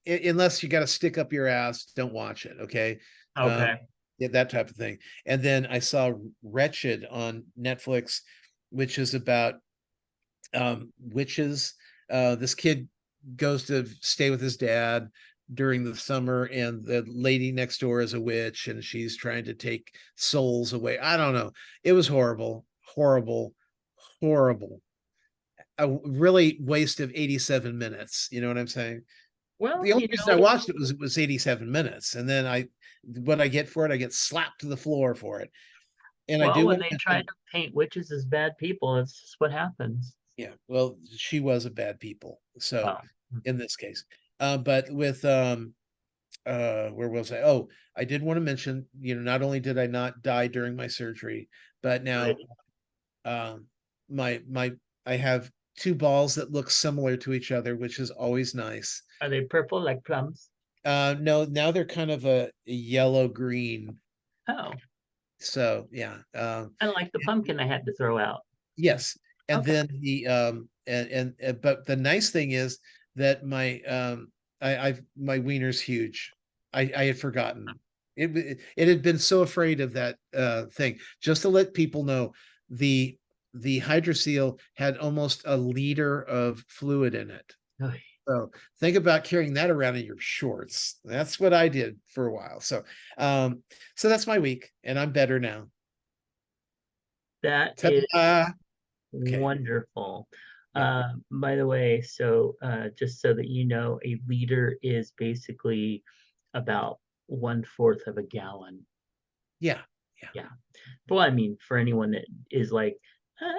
Unless you got to stick up your ass, don't watch it. Okay. That type of thing. And then I saw Wretched on Netflix, which is about witches. This kid goes to stay with his dad during the summer, and the lady next door is a witch, and she's trying to take souls away. I don't know. It was horrible. A really waste of 87 minutes. You know what I'm saying? Well, the only reason I watched it was 87 minutes, and then what I get for it, I get slapped to the floor for it. And when they try to paint witches as bad people, it's just what happens. Yeah, well, she was a bad people. So in this case, but with where was I? Oh, I did want to mention, not only did I not die during my surgery, but now I have 2 balls that look similar to each other, which is always nice. Are they purple like plums? No, now they're kind of a yellow green. Oh. So yeah. I like the pumpkin I had to throw out. Yes. And then but the nice thing is that my wiener's huge. I had forgotten. It had been so afraid of that thing. Just to let people know, the hydroseal had almost a liter of fluid in it. Oy. So think about carrying that around in your shorts. That's what I did for a while. So so that's my week, and I'm better now. That is Okay. wonderful. Yeah. By the way, so just so that you know, a liter is basically about 1/4 of a gallon. Yeah. Yeah. Well, I mean, for anyone that is like,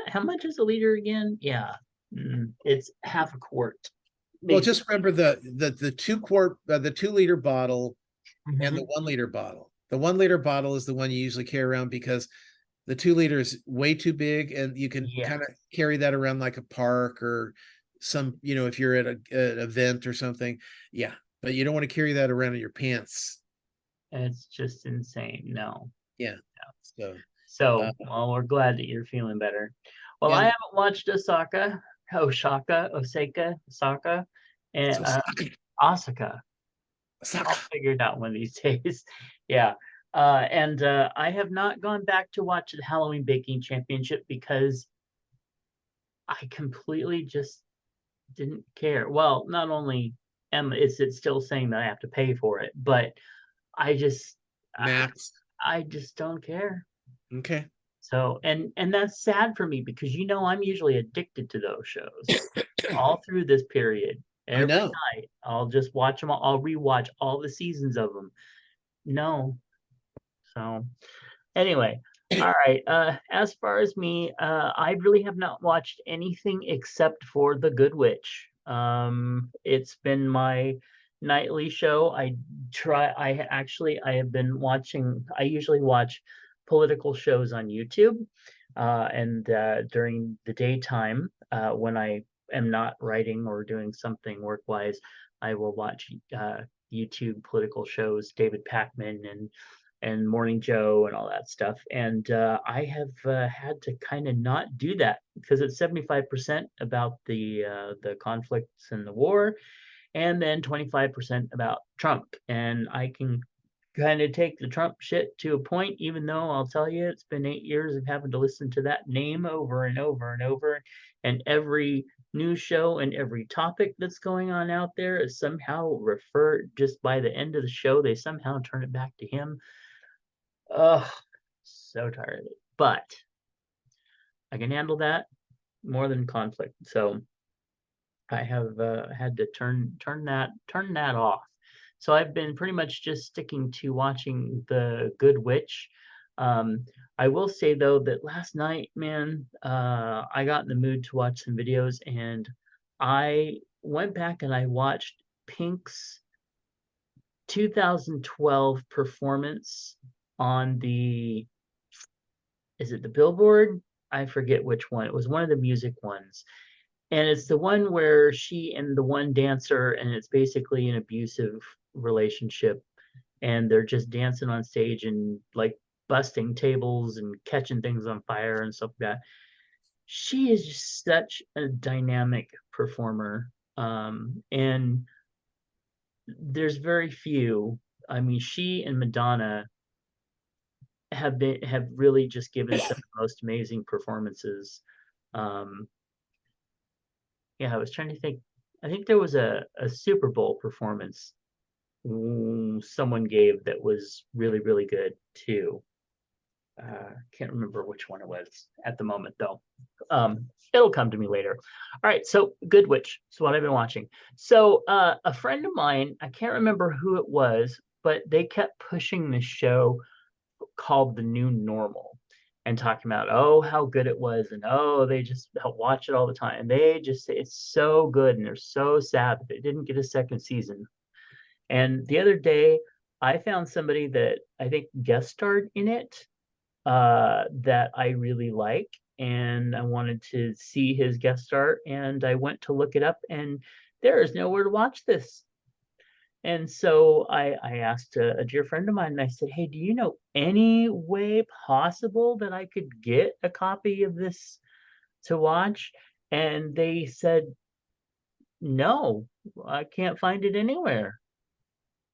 how much is a liter again? Yeah. It's half a quart. Well, Maybe. just remember the 2 quart, the 2 liter bottle and the Mhm. 1 liter bottle. The 1 liter bottle is the one you usually carry around because the 2 liter is way too big, and you can Yeah. kind of carry that around like a park or some, if you're at an event or something. Yeah, but you don't want to carry that around in your pants. It's just insane. No. Yeah. So, So, well, we're glad that you're feeling better. Well, I and haven't watched Osaka, and so Osaka. I'll Saka. figure it out one of these days. Yeah. And I have not gone back to watch the Halloween Baking Championship because I completely just didn't care. Well, not only is it still saying that I have to pay for it, but I just I, Max. I just don't care. Okay. So and that's sad for me because I'm usually addicted to those shows all through this period. I Every know. night I'll just watch them all. I'll rewatch all the seasons of them. No. So anyway, all right. As far as me, I really have not watched anything except for The Good Witch. It's been my nightly show. I have been watching. I usually watch political shows on YouTube, and during the daytime, when I am not writing or doing something work-wise, I will watch YouTube political shows, David Pakman and Morning Joe and all that stuff. And I have had to kind of not do that because it's 75% about the conflicts and the war, and then 25% about Trump. And I can kind of take the Trump shit to a point, even though I'll tell you it's been 8 years of having to listen to that name over and over and over, and every news show and every topic that's going on out there is somehow referred just by the end of the show, they somehow turn it back to him. Ugh, so tired of it. But I can handle that more than conflict. So I have had to turn that off. So I've been pretty much just sticking to watching The Good Witch. Um, I will say though that last night, man, I got in the mood to watch some videos, and I went back and I watched Pink's 2012 performance on is it the Billboard? I forget which one. It was one of the music ones. And it's the one where she and the one dancer, and it's basically an abusive relationship, and they're just dancing on stage and like busting tables and catching things on fire and stuff like that. She is just such a dynamic performer. And there's very few. I mean, she and Madonna have really just given some of the most amazing performances. Um, yeah, I was trying to think. I think there was a Super Bowl performance someone gave that was really, really good too. Can't remember which one it was at the moment though. It'll come to me later. All right, so Good Witch is what I've been watching. So a friend of mine, I can't remember who it was, but they kept pushing this show called The New Normal and talking about how good it was, and they just watch it all the time, and they just say it's so good, and they're so sad that it didn't get a second season. And the other day I found somebody that I think guest starred in it, that I really like, and I wanted to see his guest star, and I went to look it up, and there is nowhere to watch this. And so I asked a dear friend of mine, and I said, "Hey, do you know any way possible that I could get a copy of this to watch?" And they said, "No, I can't find it anywhere."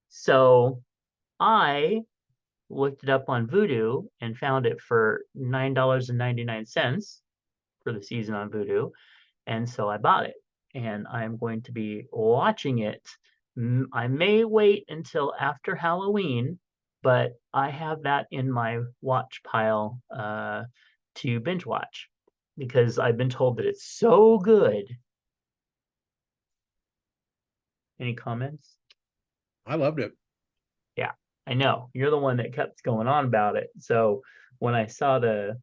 So I looked it up on Vudu and found it for $9.99 for the season on Vudu, and so I bought it. And I'm going to be watching it. I may wait until after Halloween, but I have that in my watch pile to binge watch because I've been told that it's so good. Any comments? I loved it. Yeah, I know. You're the one that kept going on about it. So when I saw the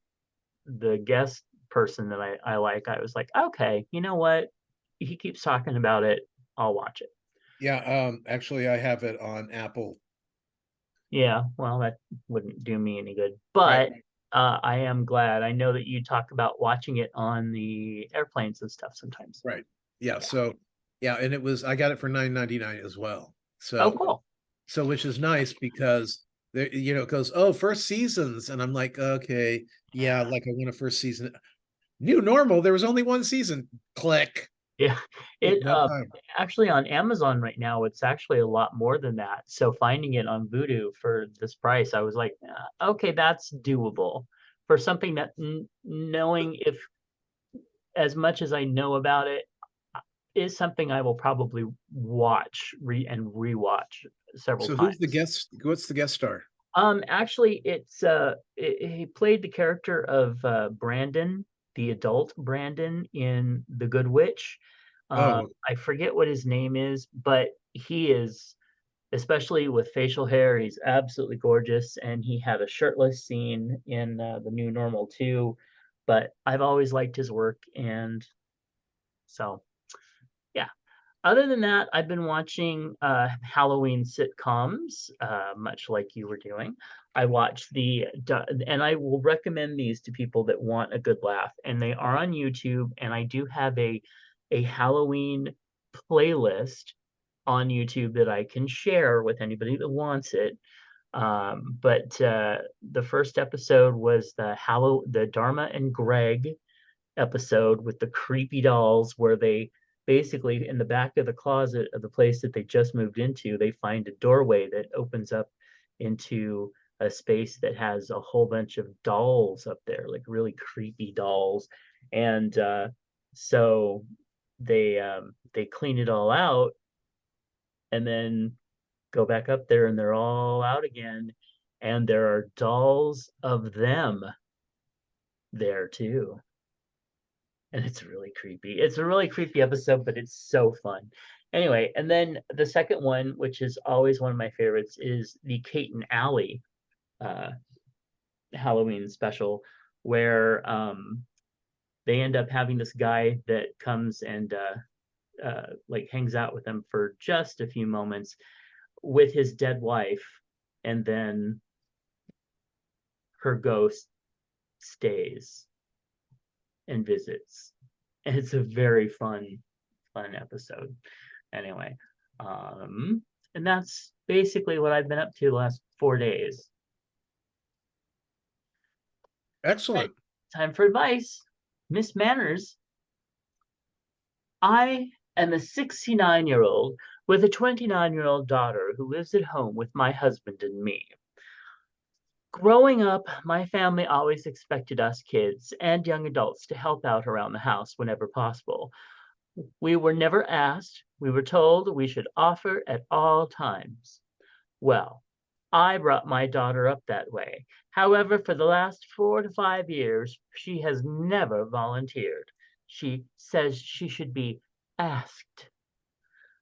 guest person that I like, I was like, okay, you know what? He keeps talking about it. I'll watch it. Yeah, actually I have it on Apple. Yeah, well, that wouldn't do me any good. Right. But I am glad. I know that you talk about watching it on the airplanes and stuff sometimes. Right. Yeah, Yeah. so yeah, and I got it for $9.99 as well. Oh, So cool. which is nice because there, it goes, oh, first seasons, and I'm like, okay, yeah, like I want a first season. New normal, there was only one season. Click. Yeah. It No time. actually on Amazon right now, it's actually a lot more than that. So finding it on Vudu for this price, I was like, okay, that's doable for something that knowing if as much as I know about it is something I will probably watch and rewatch several So times. who's the guest? What's the guest star? Actually, he played the character of Brandon, the adult Brandon in The Good Witch. Oh, I forget what his name is, but he is, especially with facial hair, he's absolutely gorgeous, and he had a shirtless scene in The New Normal too. But I've always liked his work, and so yeah. Other than that, I've been watching Halloween sitcoms, much like you were doing. I watched and I will recommend these to people that want a good laugh. And they are on YouTube, and I do have a Halloween playlist on YouTube that I can share with anybody that wants it. But the first episode was the Dharma and Greg episode with the creepy dolls where they basically in the back of the closet of the place that they just moved into, they find a doorway that opens up into a space that has a whole bunch of dolls up there, like really creepy dolls. And so they clean it all out and then go back up there and they're all out again. And there are dolls of them there too. And it's really creepy. It's a really creepy episode, but it's so fun. Anyway, and then the second one, which is always one of my favorites, is the Kate and Allie uh, Halloween special, where they end up having this guy that comes and like hangs out with them for just a few moments with his dead wife, and then her ghost stays and visits. And it's a very fun episode. Anyway, and that's basically what I've been up to the last 4 days. excellent. Time for advice. Miss Manners, I am a 69-year-old with a 29-year-old daughter who lives at home with my husband and me. Growing up, my family always expected us kids and young adults to help out around the house whenever possible. We were never asked. We were told we should offer at all times. Well, I brought my daughter up that way. However, for the last 4 to 5 years, she has never volunteered. She says she should be asked.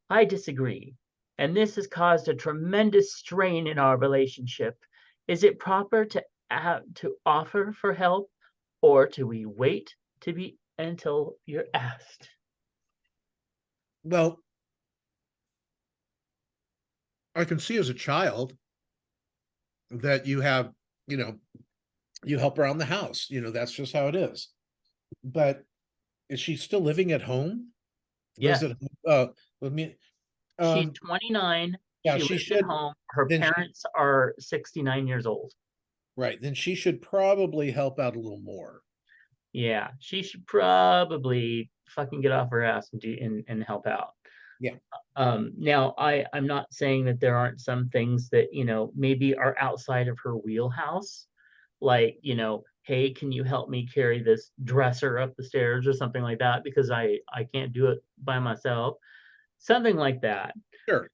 I disagree, and this has caused a tremendous strain in our relationship. Is it proper to offer for help, or do we wait until you're asked? Well, I can see as a child that you have, you help around the house. That's just how it is. But is she still living at home? Yeah. Lives at with me. She's 29. Yeah, She she lives should. at home. Her parents are 69 years old. Right. Then she should probably help out a little more. Yeah, she should probably fucking get off her ass and help out. Yeah. Now I'm not saying that there aren't some things that, maybe are outside of her wheelhouse, like, hey, can you help me carry this dresser up the stairs or something like that, because I can't do it by myself, something like that. Sure.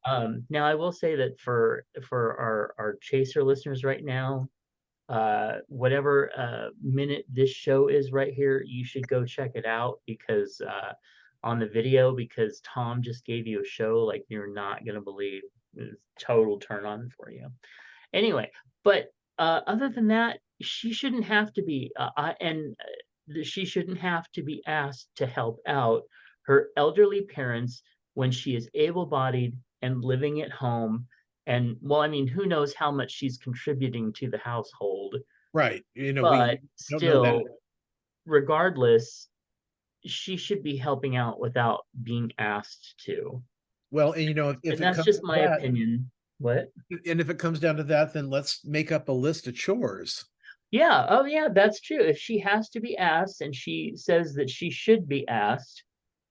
Now I will say that for our chaser listeners right now, whatever minute this show is right here, you should go check it out, because on the video, because Tom just gave you a show like you're not gonna believe. It's total turn on for you. Anyway, but other than that, she shouldn't have to be she shouldn't have to be asked to help out her elderly parents when she is able-bodied and living at home. And well, I mean, who knows how much she's contributing to the household, Right. but We don't know that. still, regardless, she should be helping out without being asked to. Well, and if And it that's comes just to my that, opinion. What? and if it comes down to that, then let's make up a list of chores. Yeah, oh yeah, that's true. If she has to be asked and she says that she should be asked,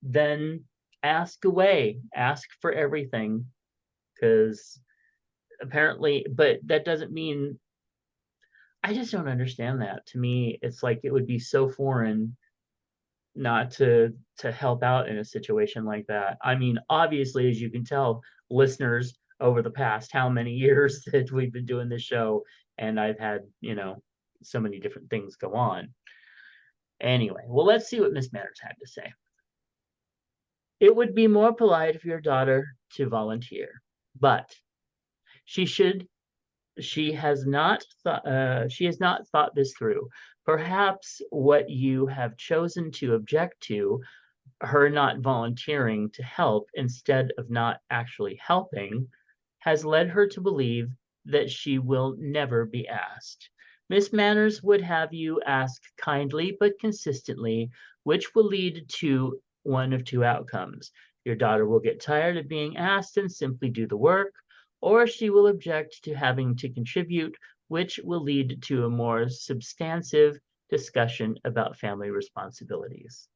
then ask away, ask for everything. Because apparently, but that doesn't mean, I just don't understand that. To me, it's like it would be so foreign not to help out in a situation like that. I mean, obviously, as you can tell, listeners, over the past how many years that we've been doing this show, and I've had, so many different things go on. Anyway, well, let's see what Miss Manners had to say. It would be more polite for your daughter to volunteer, but she should she has not thought this through. Perhaps what you have chosen to object to, her not volunteering to help instead of not actually helping, has led her to believe that she will never be asked. Miss Manners would have you ask kindly but consistently, which will lead to one of two outcomes. Your daughter will get tired of being asked and simply do the work, or she will object to having to contribute, which will lead to a more substantive discussion about family responsibilities.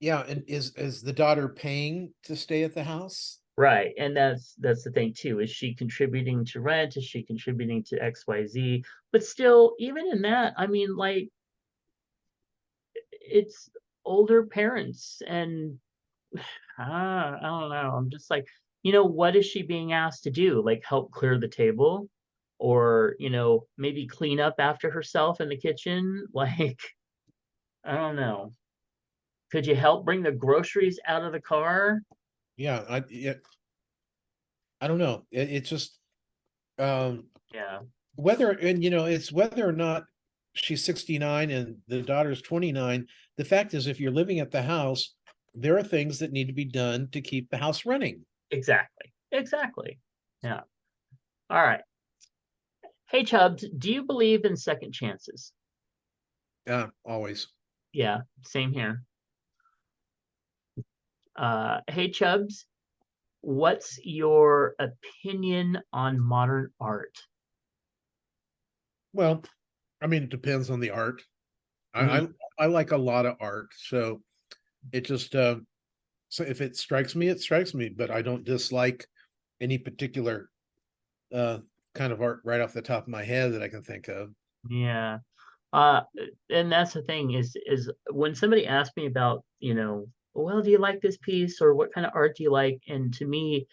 Yeah, and is the daughter paying to stay at the house? Right, and that's the thing too. Is she contributing to rent? Is she contributing to XYZ? But still, even in that, I mean, like, it's older parents, and I don't know. I'm just like, what is she being asked to do? Like, help clear the table, or maybe clean up after herself in the kitchen? Like, I don't know. Could you help bring the groceries out of the car? Yeah, I don't know. It's just um Yeah, whether, and it's whether or not she's 69 and the daughter's 29. The fact is, if you're living at the house, there are things that need to be done to keep the house running. exactly. Exactly. Yeah. All right. Hey, Chubbs, do you believe in second chances? Always. Yeah, same here. Hey, Chubbs, what's your opinion on modern art? Well, I mean, it depends on the art. Mhm. I like a lot of art, so it just so if it strikes me, it strikes me, but I don't dislike any particular uh kind of art right off the top of my head that I can think of. Yeah. Uh, and that's the thing is when somebody asks me about, well, do you like this piece, or what kind of art do you like? And to me,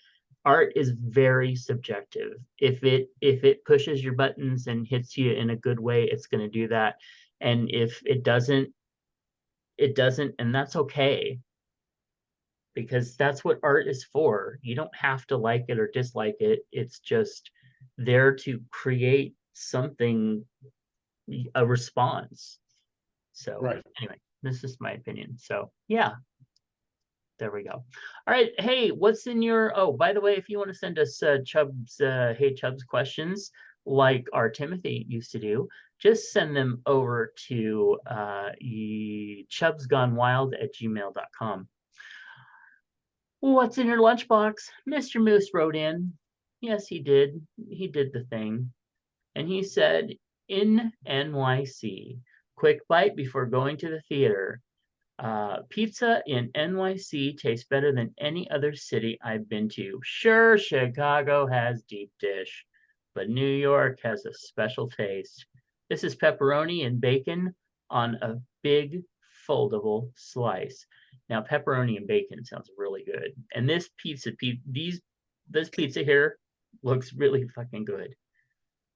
art is very subjective. If it pushes your buttons and hits you in a good way, it's going to do that. And if it doesn't, it doesn't, and that's okay, because that's what art is for. You don't have to like it or dislike it. It's just there to create something, a response. So Right. anyway, this is my opinion. So yeah, there we go. All right. Hey, what's in your, oh, by the way, if you want to send us hey Chubbs questions like our Timothy used to do, just send them over to chubbsgonewild@gmail.com. What's in your lunchbox? Mr. Moose wrote in. Yes, he did. He did the thing. And he said, in NYC, quick bite before going to the theater. Pizza in NYC tastes better than any other city I've been to. Sure, Chicago has deep dish, but New York has a special taste. This is pepperoni and bacon on a big foldable slice. Now, pepperoni and bacon sounds really good. And this this pizza here looks really fucking good.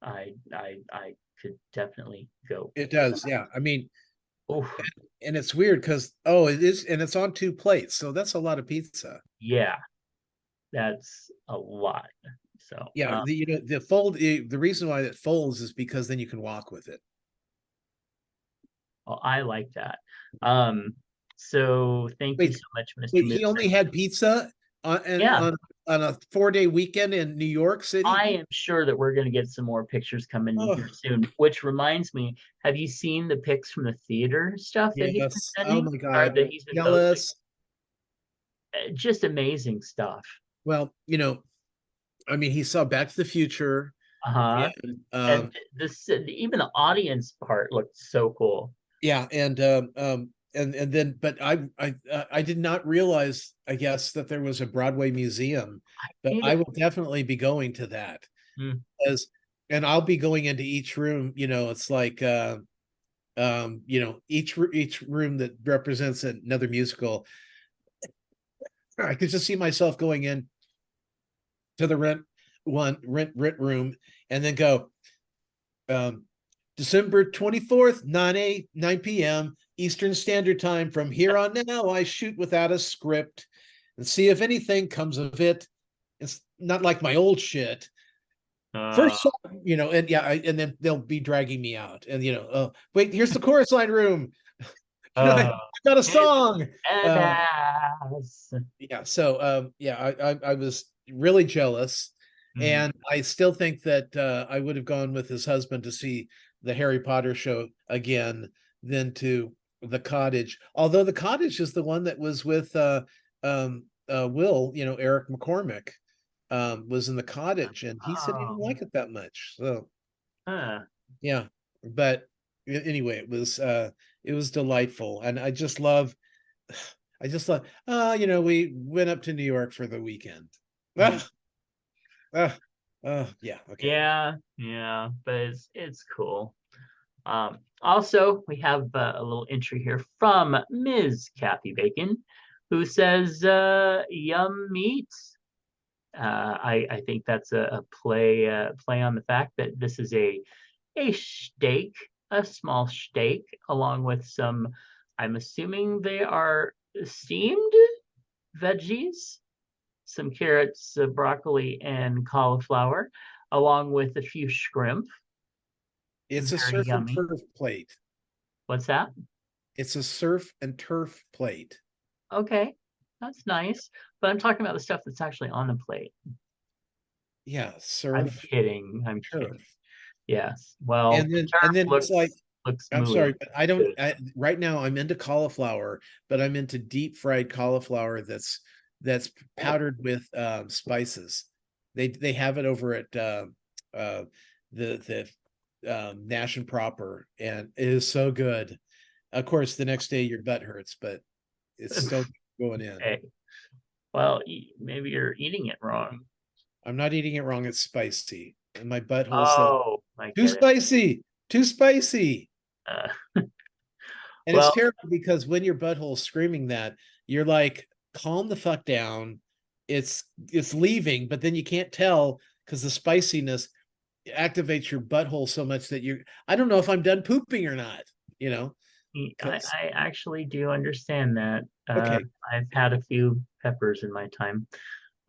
I could definitely go. It does, yeah. I mean, Oh, and it's weird because it is, and it's on 2 plates, so that's a lot of pizza. yeah, that's a lot. So Yeah, the reason why it folds is because then you can walk with it. well, I like that. So thank you Wait, so much, Mr. wait, he only Mister. had pizza Yeah, on a 4-day weekend in New York City. I am sure that we're going to get some more pictures coming in Oh, here soon. Which reminds me, have you seen the pics from the theater stuff that he's been yes. Oh sending my or God. that he's been posting? Jealous. Just amazing stuff. Well, I mean, he saw Back to the Future, Uh-huh. and And this even the audience part looked so cool. yeah, and then, but I did not realize, I guess, that there was a Broadway museum, but I Neither. will definitely be going to that, Hmm. as, and I'll be going into each room. It's like each room that represents another musical. I could just see myself going in to the rent room and then go, December 24th, 9 p.m. Eastern Standard Time. From here on now, I shoot without a script and see if anything comes of it. It's not like my old shit. First shot, and yeah, and then they'll be dragging me out, and wait, here's the chorus line room. I got a song. Yeah, so yeah, I was really jealous, Mhm. and I still think that I would have gone with his husband to see the Harry Potter show again than to the Cottage. Although the Cottage is the one that was with Will, Eric McCormick was in the Cottage, and he said he didn't Oh, like it that much. So huh. yeah, but anyway, it was delightful, and I just thought, we went up to New York for the weekend. Mhm. Yeah, okay. Yeah, but it's cool. Also, we have a little entry here from Ms. Kathy Bacon, who says, "Yum meat." I think that's a play on the fact that this is a steak, a small steak, along with some. I'm assuming they are steamed veggies, some carrots, broccoli, and cauliflower, along with a few shrimp. It's a Very surf and yummy. turf plate. What's that? It's a surf and turf plate. Okay, that's nice. But I'm talking about the stuff that's actually on the plate. Yeah, I'm surf kidding. I'm kidding. turf. Yes. Well, And the then turf it's like, looks I'm mooey. sorry, but right now I'm into cauliflower, but I'm into deep fried cauliflower that's powdered with spices. They have it over at the Nash and Proper, and it is so good. Of course, the next day your butt hurts, but it's still going in. Okay. Well, maybe you're eating it wrong. I'm not eating it wrong. It's spicy, and my butthole says Oh, I too get it. spicy, too spicy. Uh, And it's well, terrible because when your butthole's screaming that, you're like, calm the fuck down. It's leaving, but then you can't tell because the spiciness activates your butthole so much that I don't know if I'm done pooping or not, because I actually do understand that. okay. I've had a few peppers in my time.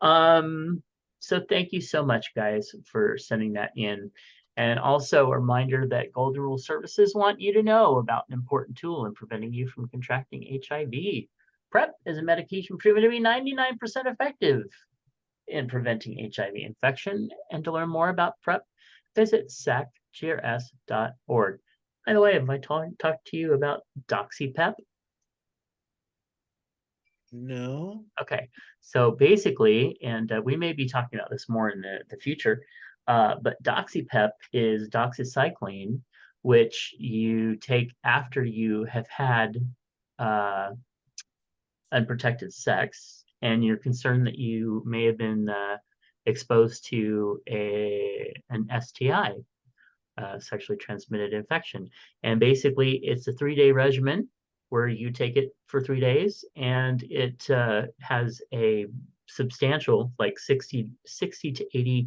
Um, so thank you so much, guys, for sending that in. And also a reminder that Golden Rule Services want you to know about an important tool in preventing you from contracting HIV. PrEP is a medication proven to be 99% effective in preventing HIV infection. And to learn more about PrEP, visit sacgrs.org. By the way, have I talked to you about DoxyPep? No. Okay, so basically, and we may be talking about this more in the future, but DoxyPep is doxycycline, which you take after you have had unprotected sex, and you're concerned that you may have been exposed to an STI, sexually transmitted infection. And basically, it's a 3-day regimen where you take it for 3 days, and it has a substantial, like 60 to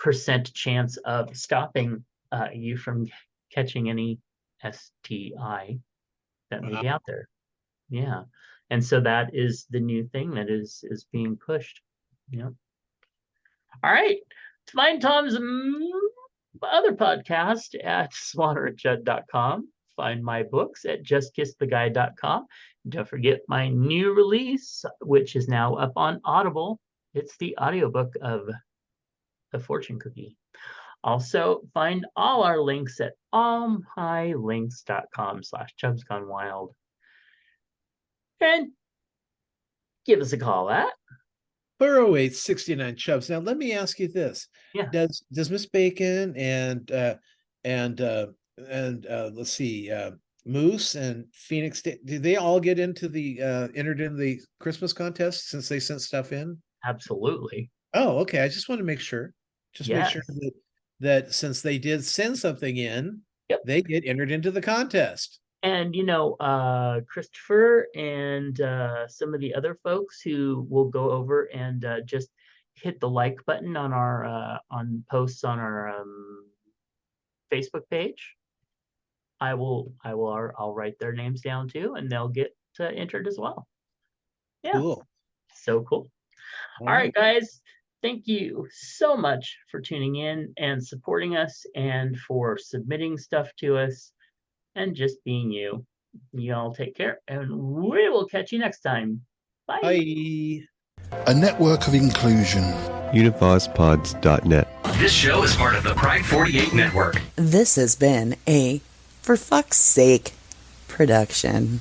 80% chance of stopping you from catching any STI that may be out there. Yeah. And so that is the new thing that is being pushed. Yeah. All right. Find Tom's other podcast at swannerandjudd.com. Find my books at justkisstheguy.com. Don't forget my new release, which is now up on Audible. It's the audiobook of The Fortune Cookie. Also, find all our links at allmylinks.com/ChubsGoneWild. And give us a call at 408-69 Chubbs. Now let me ask you this. Yeah. Does Miss Bacon and let's see, Moose and Phoenix, do they all get into the entered in the Christmas contest since they sent stuff in? Absolutely. Oh, okay. I just want to make sure. Make sure that since they did send something in, they get entered into the contest. And, Christopher and some of the other folks who will go over and just hit the like button on our on posts on our Facebook page. I'll write their names down too, and they'll get entered as well. Yeah. Cool. So cool. All right, guys. Thank you so much for tuning in and supporting us, and for submitting stuff to us, and just being you. Y'all take care, and we will catch you next time. Bye. Bye. A network of inclusion. UnivazPods.net. This show is part of the Pride 48 network. This has been a For Fuck's Sake production.